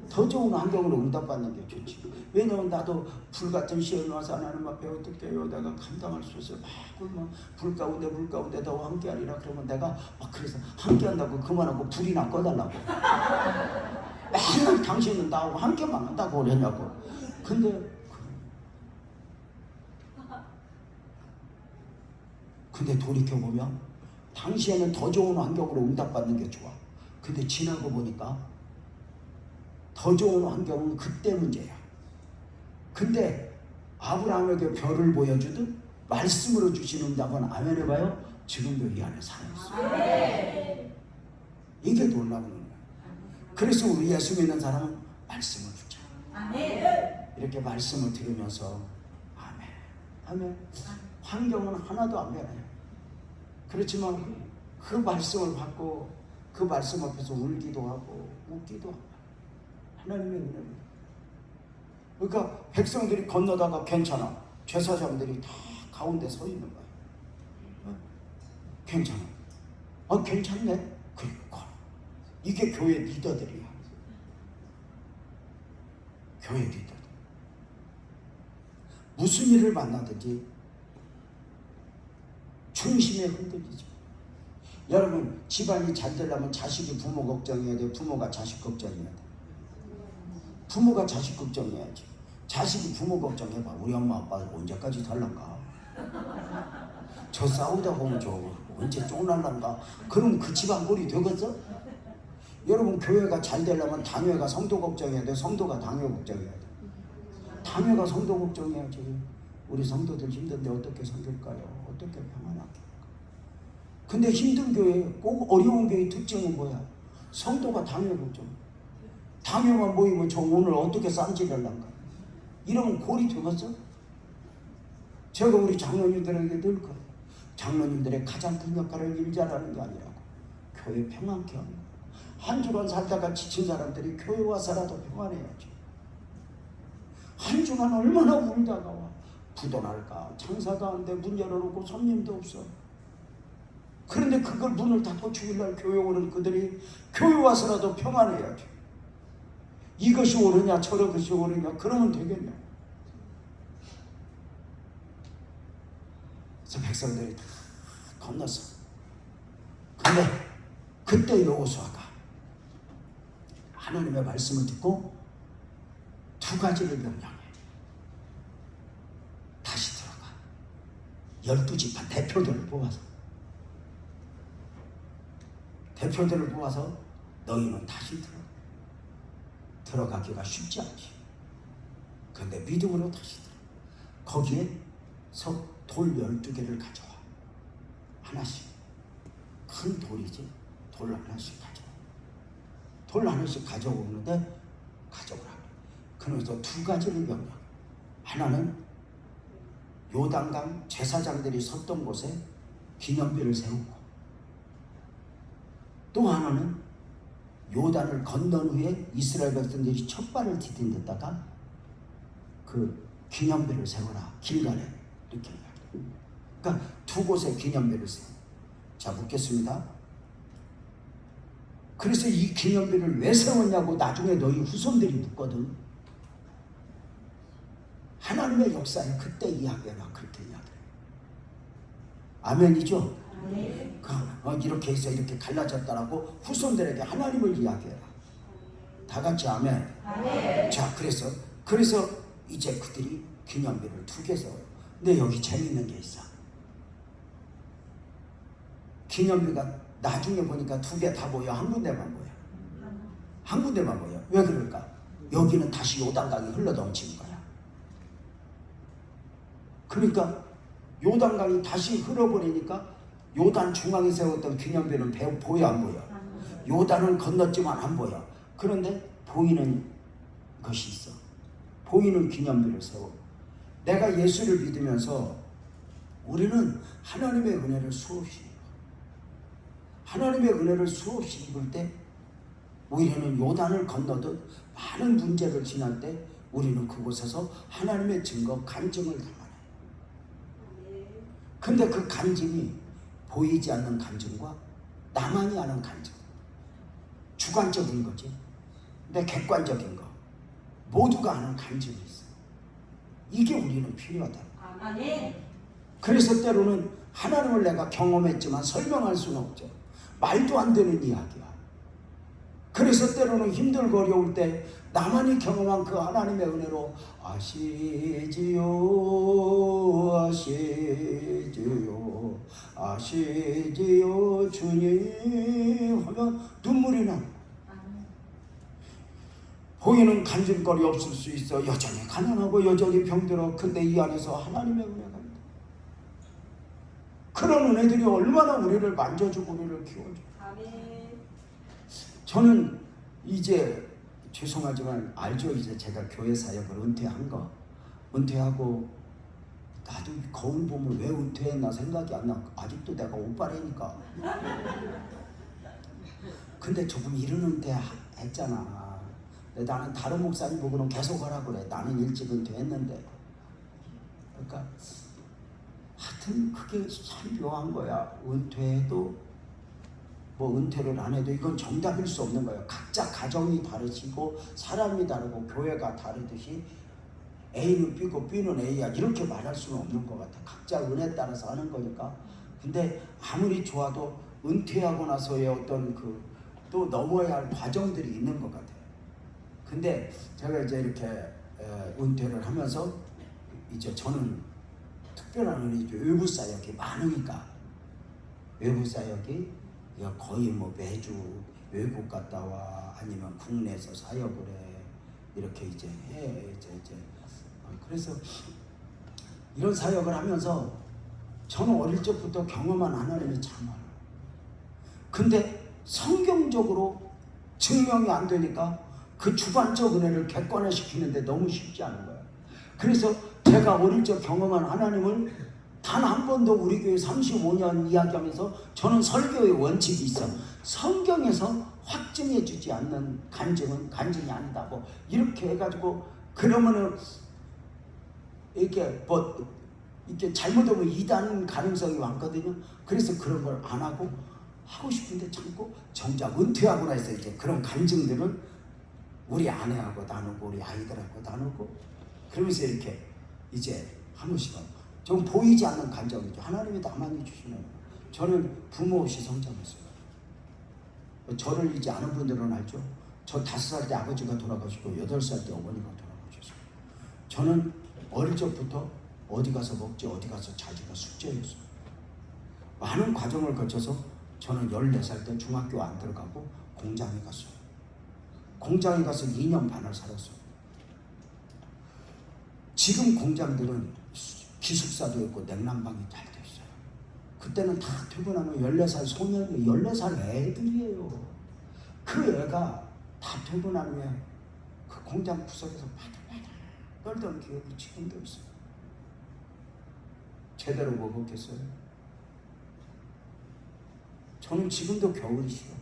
더 좋은 환경으로 응답받는 게 좋지. 왜냐면 나도 불같은 시험이 와서 하나님 앞에 어떻게 해요? 내가 감당할 수 없어요. 막 굶어 불 가운데 너와 함께하리라. 그러면 내가 막 그래서 함께한다고 그만하고 불이나 꺼달라고. 맨날 당신은 나하고 함께만 한다고 그러냐고. 근데 돌이켜보면 당시에는 더 좋은 환경으로 응답받는 게 좋아. 근데 지나고 보니까 더 좋은 환경은 그때 문제야. 근데 아브라함에게 별을 보여주듯 말씀으로 주신 응답은 아멘 해봐요. 지금도 이 안에 살아있어. 이게 놀라운 거야. 그래서 우리 예수 믿는 사람은 말씀을 주자. 이렇게 말씀을 들으면서 아멘. 환경은 하나도 안 변해요. 그렇지만 그 말씀을 받고 그 말씀 앞에서 울기도 하고 웃기도 하고 하나님의 은혜입니다. 그러니까 백성들이 건너다가 괜찮아. 제사장들이 다 가운데 서 있는 거야. 괜찮아. 괜찮네. 그러니까 이게 교회 리더들이야. 교회 리더들. 무슨 일을 만나든지 중심에 흔들리죠. 여러분 집안이 잘 되려면 자식이 부모 걱정해야 돼. 부모가 자식 걱정해야 돼. 부모가 자식 걱정해야지. 자식이 부모 걱정해봐. 우리 엄마 아빠가 언제까지 살란가? 저 싸우다 보면 저 언제 쫑날란가? 그럼 그 집안 꼴이 되겠어? 여러분 교회가 잘 되려면 당회가 성도 걱정해야 돼. 성도가 당회 걱정해야 돼. 당회가 성도 걱정해야지. 우리 성도들 힘든데 어떻게 섬길까요? 어떻게 평안하게? 근데 힘든 교회, 꼭 어려운 교회의 특징은 뭐야? 성도가 당회 걱정. 당회만 모이면 저 오늘 어떻게 쌈질할란가? 이러면 골이 되겠어? 제가 우리 장로님들에게 늘 그래요. 장로님들의 가장 큰 역할을 일자라는 게 아니라고. 교회 평안케 하는 거야. 한 주간 살다가 지친 사람들이 교회 와서라도 평안해야지. 한 주간 얼마나 울다가 와. 부도날까? 장사가 안 돼. 문 열어놓고 손님도 없어. 그런데 그걸 문을 닫고 주일날 교회 오는 그들이 교회 와서라도 평안해야지. 이것이 옳으냐 저것이 옳으냐 그러면 되겠냐. 그래서 백성들이 다 건넜어. 근데 그때 여호수아가 하나님의 말씀을 듣고 두 가지를 명령해. 다시 들어가. 12지파 대표들을 뽑아서 너희는 다시 들어가기가 쉽지 않지. 그런데 믿음으로 다시 들어. 거기에서 돌 12개를 가져와. 하나씩. 큰 돌이지. 돌 하나씩 가져와. 돌 하나씩 가져오는데 가져오라. 그러면서 두 가지를 명령. 하나는 요단강 제사장들이 섰던 곳에 기념비를 세우고, 또 하나는 요단을 건넌 후에 이스라엘 백성들이 첫 발을 디딘 데다가 그 기념비를 세워라. 길갈에. 이렇게. 그러니까 두 곳에 기념비를 세워. 자, 묻겠습니다. 그래서 이 기념비를 왜 세웠냐고 나중에 너희 후손들이 묻거든. 하나님의 역사에 그때 이야기해라. 그렇게 이야기해. 아멘이죠? 아멘. 이렇게 해서 이렇게 갈라졌다라고 후손들에게 하나님을 이야기해라. 다 같이 아멘. 아멘. 자, 그래서 이제 그들이 기념비를 2개 세워요. 근데 여기 재밌는 게 있어. 기념비가 나중에 보니까 2개 다 모여 한 군데만 모여. 한 군데만 모여. 왜 그럴까? 여기는 다시 요단강이 흘러넘치는 거야. 그러니까 요단강이 다시 흘러버리니까 요단 중앙에 세웠던 기념비는 보여 안 보여? 요단은 건넜지만 안 보여. 그런데 보이는 것이 있어. 보이는 기념비를 세워. 내가 예수를 믿으면서 우리는 하나님의 은혜를 수없이 입을 때 우리는 요단을 건너듯 많은 문제를 지날 때 우리는 그곳에서 하나님의 증거, 간증을 담아내. 근데 그 간증이 보이지 않는 간증과 나만이 아는 간증, 주관적인 거지. 근데 객관적인 거, 모두가 아는 간증이 있어. 이게 우리는 필요하다. 아멘. 그래서 때로는 하나님을 내가 경험했지만 설명할 수는 없죠. 말도 안 되는 이야기야. 그래서 때로는 힘들고 어려울 때 나만이 경험한 그 하나님의 은혜로 아시지요 주님 하면 눈물이 나. 보이는 간증거리 없을 수 있어. 여전히 가난하고 여전히 병들어. 근데 이 안에서 하나님의 은혜가 있다. 그런 은혜들이 얼마나 우리를 만져주고 우리를 키워줘. 아멘. 저는 이제 죄송하지만 알죠. 이제 제가 교회 사역을 은퇴하고 나도 거울 보면 왜 은퇴했나 생각이 안 나. 아직도 내가 오빠라니까. 근데 조금 이른 은퇴 했잖아. 나는 다른 목사님 보고는 계속 하라고 그래. 나는 일찍 은퇴했는데. 그러니까 하여튼 그게 참 묘한 거야. 은퇴해도 뭐 은퇴를 안 해도 이건 정답일 수 없는 거예요. 각자 가정이 다르시고 사람이 다르고 교회가 다르듯이 A는 B고 B는 A야 이렇게 말할 수는 없는 것 같아. 각자 은혜에 따라서 하는 거니까. 근데 아무리 좋아도 은퇴하고 나서의 어떤 그 또 넘어야 할 과정들이 있는 것 같아요. 근데 제가 이제 이렇게 은퇴를 하면서 이제 저는 특별한 은혜죠. 외부 사역이 많으니까. 외부 사역이 거의 뭐 매주 외국 갔다 와 아니면 국내에서 사역을 해. 이렇게 이제 해. 그래서 이런 사역을 하면서 저는 어릴 적부터 경험한 하나님이 참 많아요. 근데 성경적으로 증명이 안 되니까 그 주관적 은혜를 객관화시키는데 너무 쉽지 않은 거예요. 그래서 제가 어릴 적 경험한 하나님을 단 한 번도 우리 교회 35년 이야기하면서 저는 설교의 원칙이 있어. 성경에서 확증해 주지 않는 간증은 간증이 아니다. 뭐 이렇게 해가지고 그러면은 이렇게 잘못하면 이단 가능성이 많거든요. 그래서 그런 걸 안 하고 싶은데 참고 정작 은퇴하고 나서 이제 그런 간증들은 우리 아내하고 나누고 우리 아이들하고 나누고 그러면서 이렇게 이제 한 번씩은 좀 보이지 않는 간증이죠. 하나님이 나만이 주시는. 저는 부모 없이 성장했어요. 저를 이제 아는 분들은 알죠. 저 5살 때 아버지가 돌아가시고 8살 때 어머니가 돌아가셨어요. 저는 어릴 적부터 어디 가서 먹지 어디 가서 자주가 숙제였어요. 많은 과정을 거쳐서 저는 14살 때 중학교 안 들어가고 공장에 갔어요. 공장에 가서 2년 반을 살았어요. 지금 공장들은 기숙사도 있고 냉난방이 잘 돼 있어요. 그때는 다 퇴근하면 14살 소년이 14살 애들이에요. 그 애가 다 퇴근한 후에 그 공장 구석에서 바들바들 떨던 기억이 지금도 있어요. 제대로 먹었겠어요? 저는 지금도 겨울이 싫어.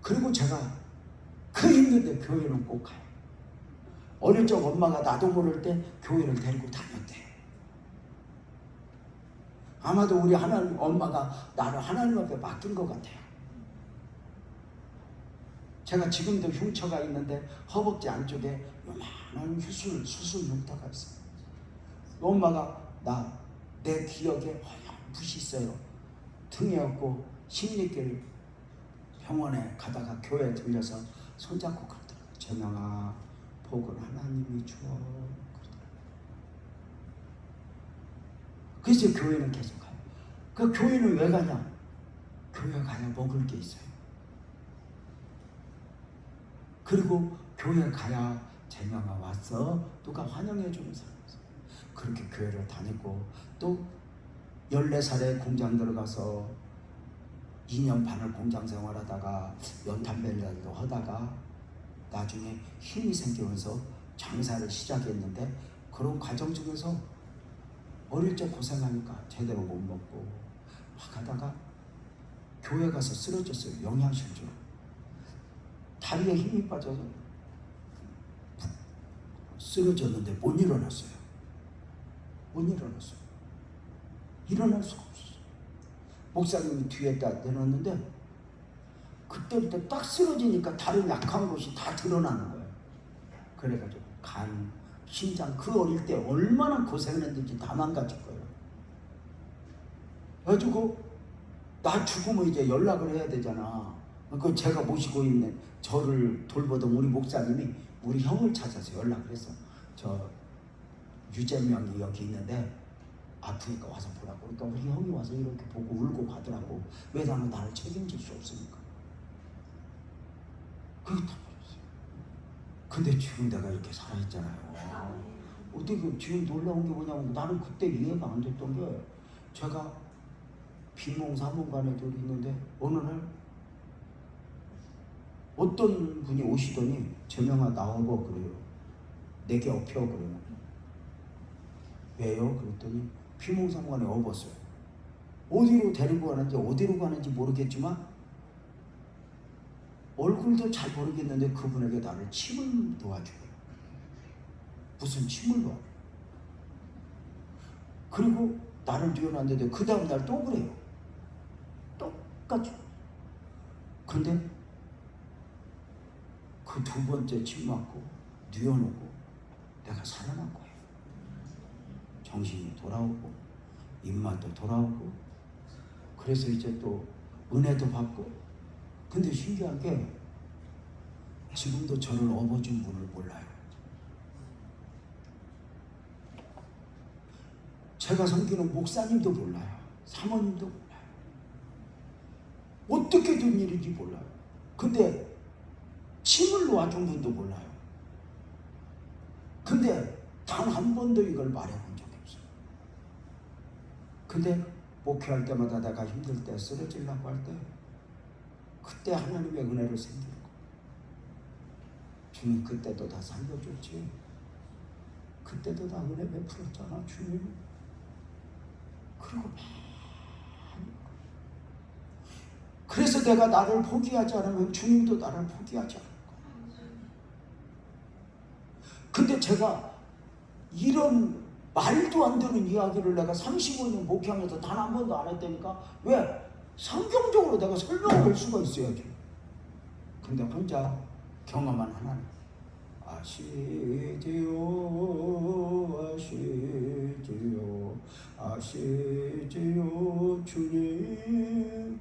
그리고 제가 그 힘든데 교회는 꼭 가요. 어릴 적 엄마가 나도 모를 때 교회를 데리고 다녔대. 아마도 우리 하나님 엄마가 나를 하나님 앞에 맡긴 것 같아요. 제가 지금도 흉터가 있는데 허벅지 안쪽에 요만한 수술 흉터가 있어요. 엄마가 내 기억에 하얀 붓이 있어요. 등에 얹고 십리길 병원에 가다가 교회에 들려서 손잡고 그러더라고요. 재명아, 복은 하나님이 주어. 그래서 교회는 계속 가요. 그 교회는 왜 가냐? 교회 가야 먹을 게 있어요. 그리고 교회 가야 재명아 왔어? 누가 환영해 주는 사람이 있어요. 그렇게 교회를 다니고 또 14살에 공장 들어가서 2년 반을 공장 생활하다가 연탄벨라도 하다가 나중에 힘이 생기면서 장사를 시작했는데 그런 과정 중에서 어릴 적 고생하니까 제대로 못 먹고 막 하다가 교회 가서 쓰러졌어요. 영양실조로. 다리에 힘이 빠져서 쓰러졌는데 못 일어났어요. 일어날 수가 없었어요. 목사님이 뒤에다 내놨는데 그때부터 딱 쓰러지니까 다른 약한 곳이 다 드러나는 거예요. 그래가지고 간, 심장, 그 어릴 때 얼마나 고생했는지 다 망가질 거예요. 그래가지고 나 죽으면 이제 연락을 해야 되잖아. 그 제가 모시고 있는 저를 돌보던 우리 목사님이 우리 형을 찾아서 연락을 했어. 저 유재명이 여기 있는데 아프니까 와서 보라고. 그러니까 우리 형이 와서 이렇게 보고 울고 가더라고. 왜냐면 나를 책임질 수 없으니까. 그게 다 버렸어요. 근데 지금 내가 이렇게 살아있잖아요. 어떻게 지금 놀라운 게 뭐냐면 나는 그때 이해가 안 됐던 게 제가 비몽사몽간에 둘이 있는데 어느 날 어떤 분이 오시더니 재명아 나와봐 그래요. 내게 업혀 그래요. 왜요? 그랬더니 비몽사몽간에 업었어요. 어디로 데리고 가는지 어디로 가는지 모르겠지만 얼굴도 잘 모르겠는데 그분에게 나를 침을 놓아줘요. 무슨 침을 놓아줘요. 그리고 나를 뉘어놨는데 그 다음 날 또 그래요. 똑같죠. 근데 그 2번째 침 맞고 뉘어놓고 내가 살아난 거예요. 정신이 돌아오고 입맛도 돌아오고 그래서 이제 또 은혜도 받고. 근데 신기한 게 지금도 저를 업어준 분을 몰라요. 제가 섬기는 목사님도 몰라요. 사모님도 몰라요. 어떻게 된 일인지 몰라요. 근데 침을 놓아준 분도 몰라요. 근데 단 한 번도 이걸 말해본 적이 없어요. 근데 목회할 때마다 내가 힘들 때 쓰러지려고 할 때 그때 하나님의 은혜를 생기는 거. 주님 그때도 다 살려줬지. 그때도 다 은혜 베풀었잖아 주님. 그리고 그래서 내가 나를 포기하지 않으면 주님도 나를 포기하지 않을 거야. 근데 제가 이런 말도 안 되는 이야기를 내가 35년 목회하면서 단 한 번도 안 했다니까. 왜? 성경적으로 내가 설명을 할 수가 있어야지. 근데 혼자 경험한 하나님. 아시지요 주님.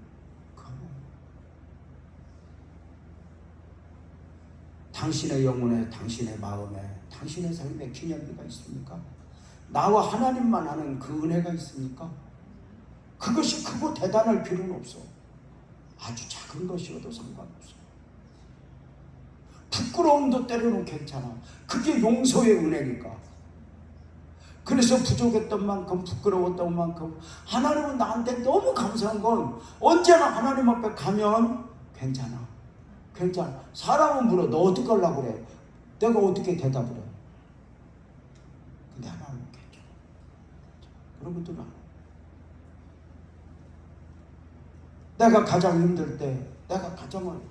당신의 영혼에, 당신의 마음에, 당신의 삶에 기념비가 있습니까? 나와 하나님만 아는 그 은혜가 있습니까? 그것이 크고 대단할 필요는 없어. 아주 작은 것이어도 상관없어. 부끄러움도 때로는 괜찮아. 그게 용서의 은혜니까. 그래서 부족했던 만큼, 부끄러웠던 만큼 하나님은 나한테 너무 감사한 건 언제나 하나님 앞에 가면 괜찮아. 괜찮아. 사람은 물어. 너 어떻게 하려고 그래? 내가 어떻게 대답을 해? 근데 하나님은 괜찮아. 여러분들은 내가 가장 힘들 때, 내가 가장 어려울 때,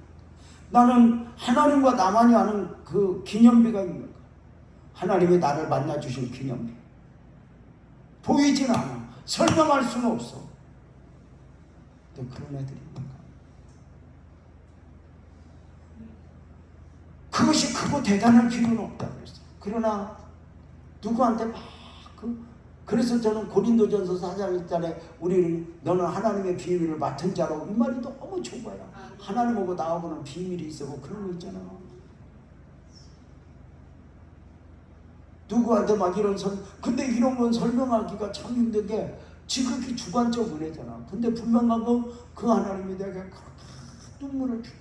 나는 하나님과 나만이 아는 그 기념비가 있는 거야. 하나님이 나를 만나주신 기념비. 보이진 않아. 설명할 수는 없어. 근데 그런 애들이 있는 거야. 그것이 크고 대단할 필요는 없다고 그랬어. 그러나 누구한테 막 그래서 저는 고린도전서 4장 1절에 우리는 너는 하나님의 비밀을 맡은 자로, 이 말이 너무 좋은 거야. 하나님하고 나하고는 비밀이 있어. 그런 거 있잖아. 누구한테 막 근데 이런 건 설명하기가 참 힘든 게 지극히 주관적 은혜잖아. 근데 분명하고 그 하나님이 내게 눈물을 주.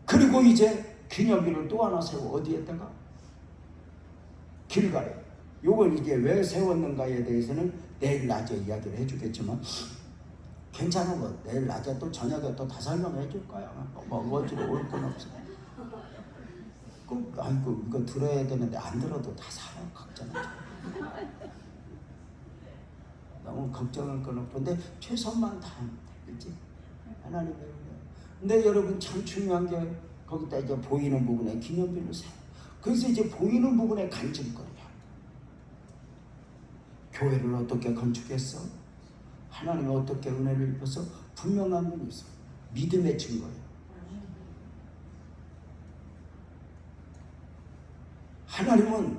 그리고 이제 기념비를 또 하나 세워. 어디에다가? 길가에. 요걸 이게 왜 세웠는가에 대해서는 내일 낮에 이야기를 해주겠지만 괜찮은 거. 내일 낮에 또 저녁에 또 다 설명해 줄 거야. 뭐 어지러 올 건 없어. 아이고 이거 들어야 되는데 안 들어도 다 살아. 걱정하지. 너무 걱정할 건 없는데 최선만 다하면 돼. 그치? 하나님의 은혜. 근데 여러분 참 중요한 게 거기다 이제 보이는 부분에 기념비를 세워. 그래서 이제 보이는 부분에 간증거리야. 교회를 어떻게 건축했어? 하나님이 어떻게 은혜를 입어서? 분명한 분이 있어. 믿음의 증거예요. 하나님은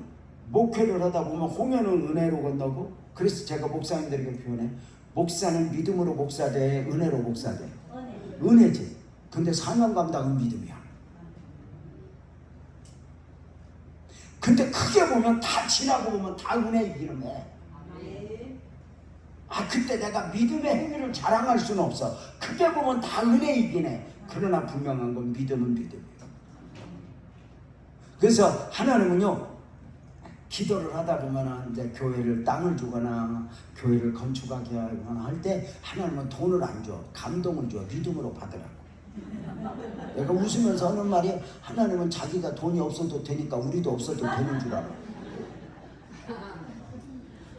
목회를 하다 보면 홍해는 은혜로 건너고, 그래서 제가 목사님들에게 표현해. 목사는 믿음으로 목사돼, 은혜로 목사돼. 은혜지. 근데 사명 감당은 믿음이야. 근데 크게 보면 다 지나고 보면 다 은혜 이름에. 그때 내가 믿음의 행위를 자랑할 수는 없어. 크게 보면 다 은혜이긴 해. 그러나 분명한 건 믿음은 믿음이에요. 그래서 하나님은요, 기도를 하다 보면 이제 교회를 땅을 주거나 교회를 건축하게 하거나 할 때 하나님은 돈을 안 줘. 감동을 줘. 믿음으로 받으라고. 내가 웃으면서 하는 말이, 하나님은 자기가 돈이 없어도 되니까 우리도 없어도 되는 줄 알아.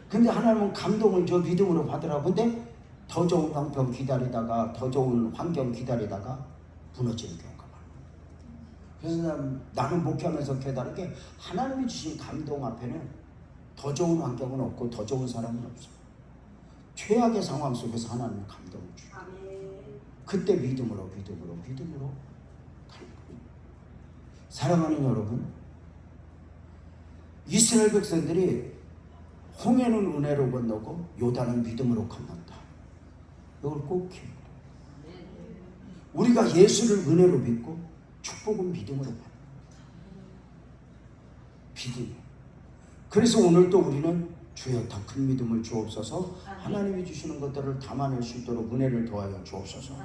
근데 하나님은 감동을 줘. 믿음으로 받으라고. 근데 더 좋은 방편 기다리다가, 더 좋은 환경 기다리다가 무너지는 경우가 많아. 그래서 나는 목회하면서 깨달은 게, 하나님이 주신 감동 앞에는 더 좋은 환경은 없고 더 좋은 사람은 없어. 최악의 상황 속에서 하나님은 감동을 줘. 그때 믿음으로 가는 거예요. 사랑하는 여러분, 이스라엘 백성들이 홍해는 은혜로 건너고 요단은 믿음으로 건넌다. 이걸 꼭 기억해. 우리가 예수를 은혜로 믿고 축복은 믿음으로 받는 거예요. 믿음. 그래서 오늘 또 우리는 주여 더 큰 믿음을 주옵소서, 하나님이 주시는 것들을 담아낼 수 있도록 은혜를 더하여 주옵소서.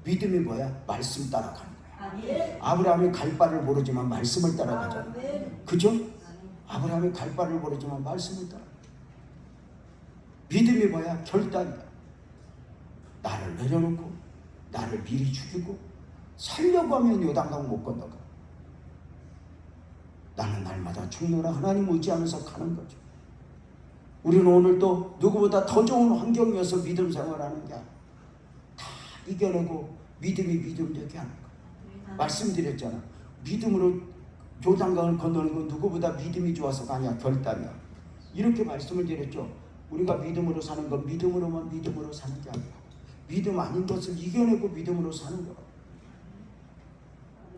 믿음이 뭐야? 말씀 따라가는 거야. 아브라함이 갈 바를 모르지만 말씀을 따라가잖아. 그죠? 아브라함이 갈 바를 모르지만 말씀을 따라. 믿음이 뭐야? 결단이야. 나를 내려놓고 나를 미리 죽이고 살려고 하면 요단강 못 건너가. 나는 날마다 죽노라 하나님 의지하면서 가는 거죠. 우리는 오늘 또 누구보다 더 좋은 환경이어서 믿음 생활하는 게 아니야. 다 이겨내고 믿음이 믿음 되게 하는 거야. 말씀드렸잖아. 믿음으로 요단강을 건너는 건 누구보다 믿음이 좋아서가 아니야. 결단이야. 이렇게 말씀을 드렸죠. 우리가 믿음으로 사는 건 믿음으로만 믿음으로 사는 게 아니야. 믿음 아닌 것을 이겨내고 믿음으로 사는 거야.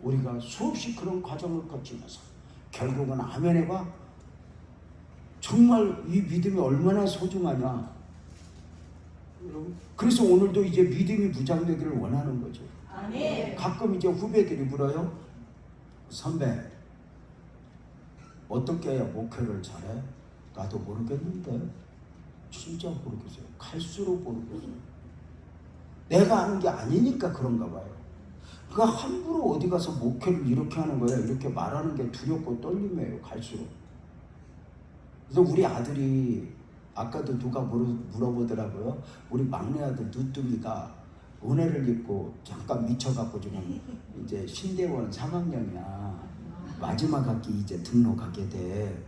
우리가 수없이 그런 과정을 거치면서 결국은 아멘 해봐. 정말 이 믿음이 얼마나 소중하냐. 그래서 오늘도 이제 믿음이 무장되기를 원하는 거죠. 아멘. 가끔 이제 후배들이 물어요. 선배, 어떻게 해야 목회를 잘해? 나도 모르겠는데. 진짜 모르겠어요. 갈수록 모르겠어요. 내가 하는 게 아니니까 그런가 봐요. 그러니까 함부로 어디 가서 목회를 이렇게 하는 거야. 이렇게 말하는 게 두렵고 떨림이에요. 갈수록. 그래서 우리 아들이 아까도 누가 물어보더라고요. 우리 막내 아들 누뚱이가 은혜를 입고 잠깐 미쳐갖고 지금 이제 신대원 3학년이야. 마지막 학기 이제 등록하게 돼.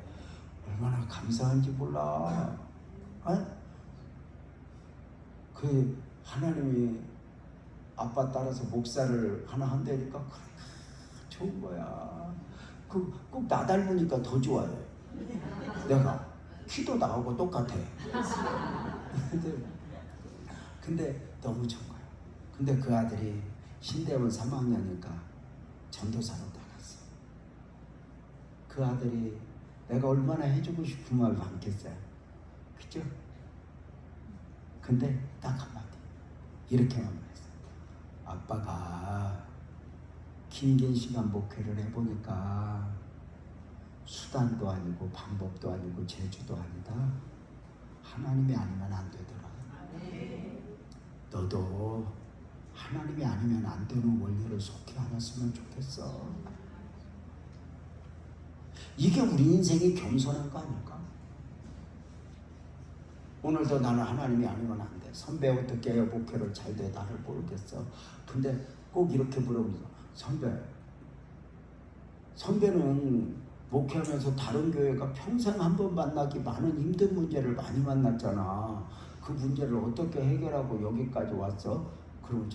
얼마나 감사한지 몰라. 그 하나님이 아빠 따라서 목사를 하나 한다니까 좋은 거야. 꼭 나 닮으니까 더 좋아해. 내가 키도 나오고 똑같아. 근데 너무 좋은 거야. 근데 그 아들이 신대원 3학년이니까 전도사로 나갔어. 그 아들이 내가 얼마나 해주고 싶은 마음이 많겠어요. 그죠? 근데 딱 한마디 이렇게만 말했어. 아빠가 긴 시간 목회를 해보니까 수단도 아니고 방법도 아니고 재주도 아니다. 하나님이 아니면 안 되더라. 너도 하나님이 아니면 안 되는 원리를 속히 알았으면 좋겠어. 이게 우리 인생이 겸손한 거 아닐까? 오늘도 나는 하나님이 아니면 안 돼. 선배 어떻게 해야 목회를 잘 돼? 나를 모르겠어. 근데 꼭 이렇게 물어보면서 선배는 목회하면서 다른 교회가 평생 한 번 만나기 많은 힘든 문제를 많이 만났잖아. 그 문제를 어떻게 해결하고 여기까지 왔어? 그러면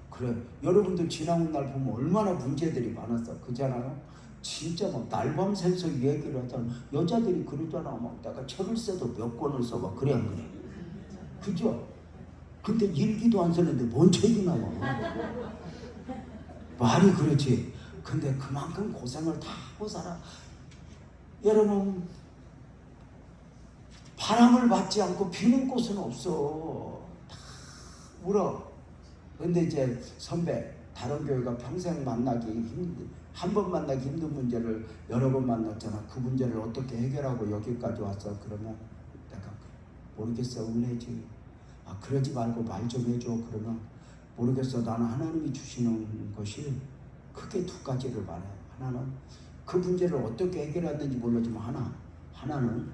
그래 여러분들 지나온 날 보면 얼마나 문제들이 많았어. 그잖아요. 진짜 막 날밤 새서 얘기를 하잖아. 여자들이 그러잖아. 막 내가 책을 써도 몇 권을 써. 막 그래 안 그래? 그죠? 근데 일기도 안 쓰는데 뭔 책이 나와? 말이 그렇지. 근데 그만큼 고생을 다 하고 살아. 여러분, 바람을 맞지 않고 비는 곳은 없어. 다 울어. 근데 이제 선배, 다른 교회가 평생 만나기 힘든, 한 번 만나기 힘든 문제를 여러 번 만났잖아. 그 문제를 어떻게 해결하고 여기까지 왔어? 그러면 내가 모르겠어. 은혜지. 그러지 말고 말 좀 해줘. 그러면 모르겠어. 나는 하나님이 주시는 것이 크게 두 가지를 말해. 하나는 그 문제를 어떻게 해결했는지 모르지만 하나는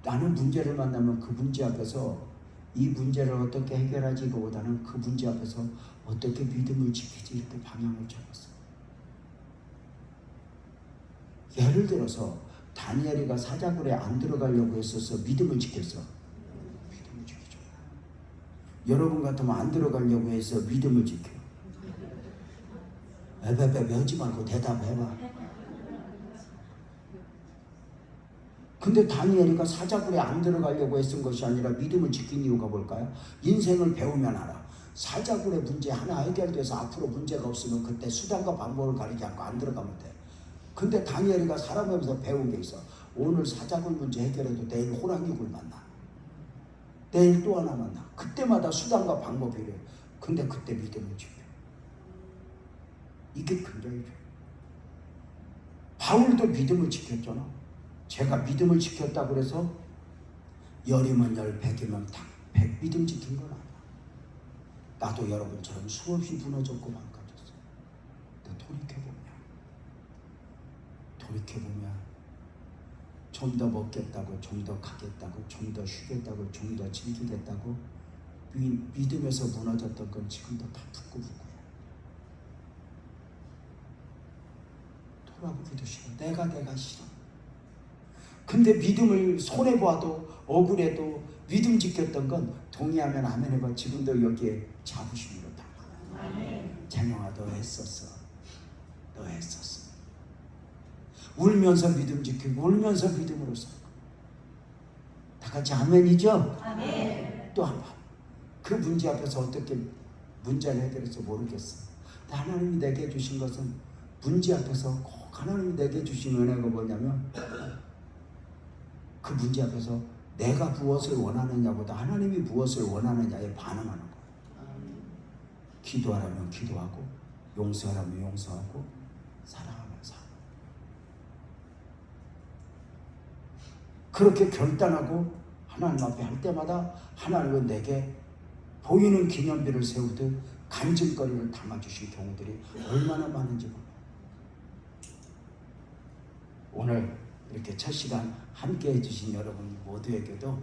나는 문제를 만나면 그 문제 앞에서 이 문제를 어떻게 해결하지 그보다는 그 문제 앞에서 어떻게 믿음을 지키지 이렇게 방향을 잡았어. 예를 들어서 다니엘이가 사자굴에 안 들어가려고 했어서 믿음을 지켰어. 믿음을 지키죠. 여러분 같으면 안 들어가려고 해서 믿음을 지켜. 하지 말고 대답해봐. 근데 다니엘이가 사자굴에 안 들어가려고 했던 것이 아니라 믿음을 지킨 이유가 뭘까요? 인생을 배우면 알아. 사자굴의 문제 하나 해결돼서 앞으로 문제가 없으면 그때 수단과 방법을 가리지 않고 안 들어가면 돼. 근데 다니엘이가 살아가면서 배운 게 있어. 오늘 사자굴 문제 해결해도 내일 호랑이굴 만나. 내일 또 하나 만나. 그때마다 수단과 방법이 이래. 근데 그때 믿음을 지켜. 이게 굉장히 중요해요. 바울도 믿음을 지켰잖아. 제가 믿음을 지켰다고 그래서 열이면 열, 백이면 다 백 믿음 지킨 건 아니야. 나도 여러분처럼 수없이 무너졌고 망가졌어. 근데 돌이켜보면 좀 더 먹겠다고, 좀 더 가겠다고, 좀 더 쉬겠다고, 좀 더 즐기겠다고 믿음에서 무너졌던 건 지금도 다 부끄부끄해. 돌아보기도 싫어. 내가 싫어. 근데 믿음을 손해봐도 억울해도 믿음 지켰던 건 동의하면 아멘 해봐. 지금도 여기에 자부심으로 담아. 장영아 너 했었어. 너 했었어. 울면서 믿음 지키고 울면서 믿음으로 살고. 다 같이 아멘이죠? 아멘. 또 한 번. 그 문제 앞에서 어떻게 문제를 해결할지 모르겠어. 하나님이 내게 주신 것은 문제 앞에서 꼭 하나님이 내게 주신 은혜가 뭐냐면 그 문제 앞에서 내가 무엇을 원하느냐보다 하나님이 무엇을 원하느냐에 반응하는 거야. 기도하라면 기도하고 용서하라면 용서하고 사랑하면 사랑. 그렇게 결단하고 하나님 앞에 할 때마다 하나님은 내게 보이는 기념비를 세우듯 간증거리를 담아주신 경우들이 얼마나 많은지 몰라. 오늘 이렇게 첫 시간 함께 해주신 여러분 모두에게도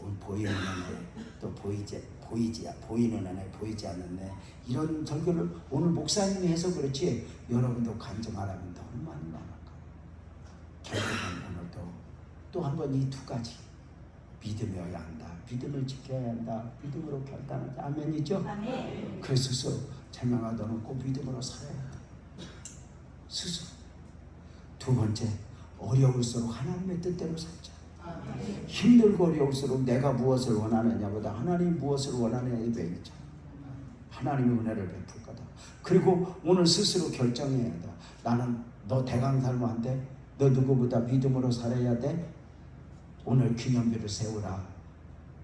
오늘 보이는 은혜, 또 보이는 은혜, 보이지 않는 은혜, 이런 설교를 오늘 목사님이 해서 그렇지 여러분도 간증하라면 너무 많이 나갈까. 결국은 오늘도 또 한 번 이 두 가지 믿음이어야 한다, 믿음을 지켜야 한다, 믿음으로 결단하자. 아멘이죠? 아멘. 그래서 스스로 자명아 너는 꼭 믿음으로 살아야 돼. 스스로. 두 번째, 어려울수록 하나님의 뜻대로 살자. 힘들고 어려울수록 내가 무엇을 원하느냐보다 하나님이 무엇을 원하느냐에 매이자. 하나님의 은혜를 베풀 거다. 그리고 오늘 스스로 결정해야 한다. 나는 너 대강살모한테 너 누구보다 믿음으로 살아야 돼. 오늘 기념비를 세우라.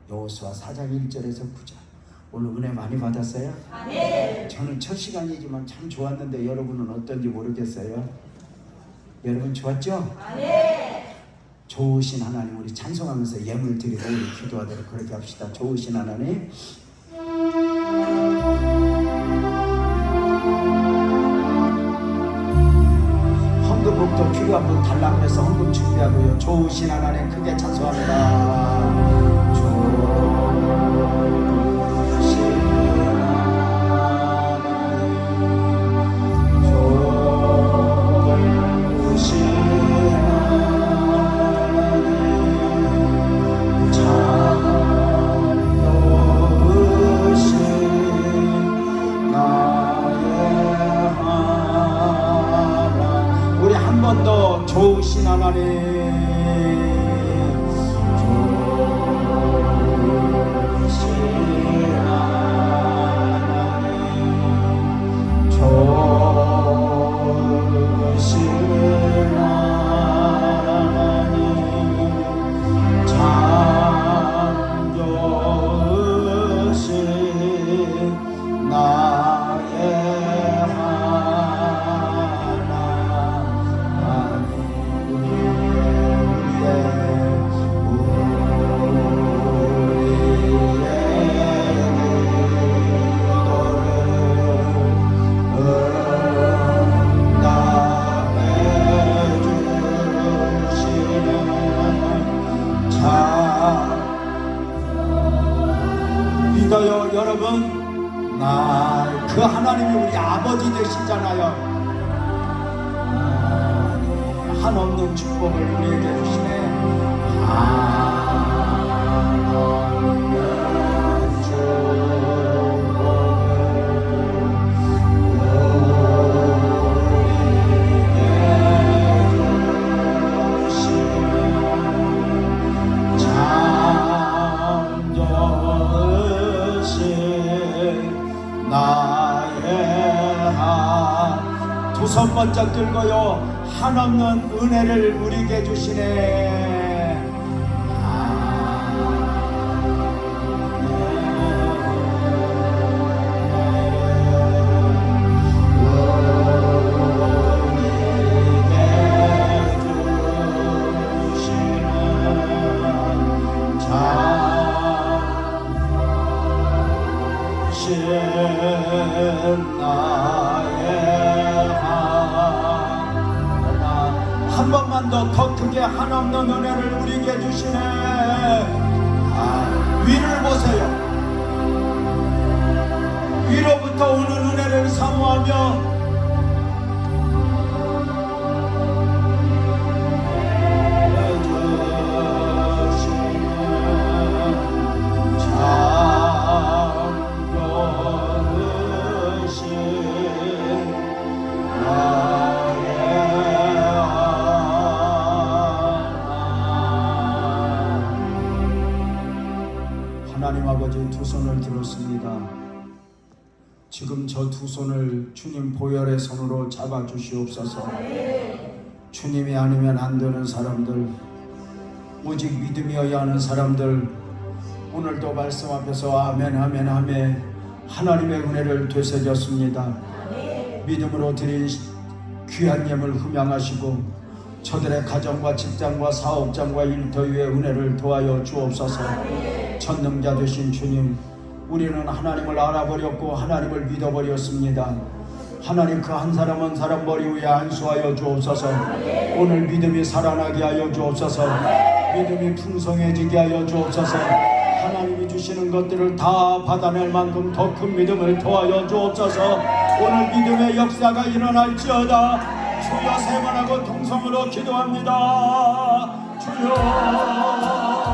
여호수아 4장 1절에서 9절. 오늘 은혜 많이 받았어요? 아멘. 저는 첫 시간이지만 참 좋았는데 여러분은 어떤지 모르겠어요. 여러분 좋았죠? 아멘. 좋으신 하나님, 우리 찬송하면서 예물 드리고 우리 기도하도록 그렇게 합시다. 좋으신 하나님, 헌금복도 필요한 분 달라면서 헌금 준비하고요. 좋으신 하나님 크게 찬송합니다. 좋으신 좋으신 하나님, 좋으신 하나님, 좋으신 하나님, 참 좋으신 나의 믿어요 여러분. 그 하나님이 우리 아버지 되시잖아요. 한없는 축복을 우리에게 주시네. 한없는 두손 번쩍 들고요. 한없는 은혜를 우리에게 주시네. 한 번만 더 크게 한없는 은혜를 우리에게 주시네. 위를 보세요. 위로부터 오는 은혜를 사모하며 하나님 아버지, 주님의 두 손을 들었습니다. 지금 저 두 손을 주님 보혈의 손으로 잡아주시옵소서. 주님이 아니면 안 되는 사람들, 오직 믿음이어야 하는 사람들, 오늘도 말씀 앞에서 아멘 아멘 아멘 하나님의 은혜를 되새겼습니다. 믿음으로 드린 귀한 예물 흠양하시고 저들의 가정과 직장과 사업장과 일터위의 은혜를 도와여 주옵소서. 전능자 되신 주님, 우리는 하나님을 알아버렸고 하나님을 믿어버렸습니다. 하나님, 그 한 사람 한 사람 머리 위에 안수하여 주옵소서. 오늘 믿음이 살아나게 하여 주옵소서. 믿음이 풍성해지게 하여 주옵소서. 하나님이 주시는 것들을 다 받아낼 만큼 더 큰 믿음을 도와여 주옵소서. 오늘 믿음의 역사가 일어날지어다. 주여, 세 번 하고 통성으로 기도합니다. 주여.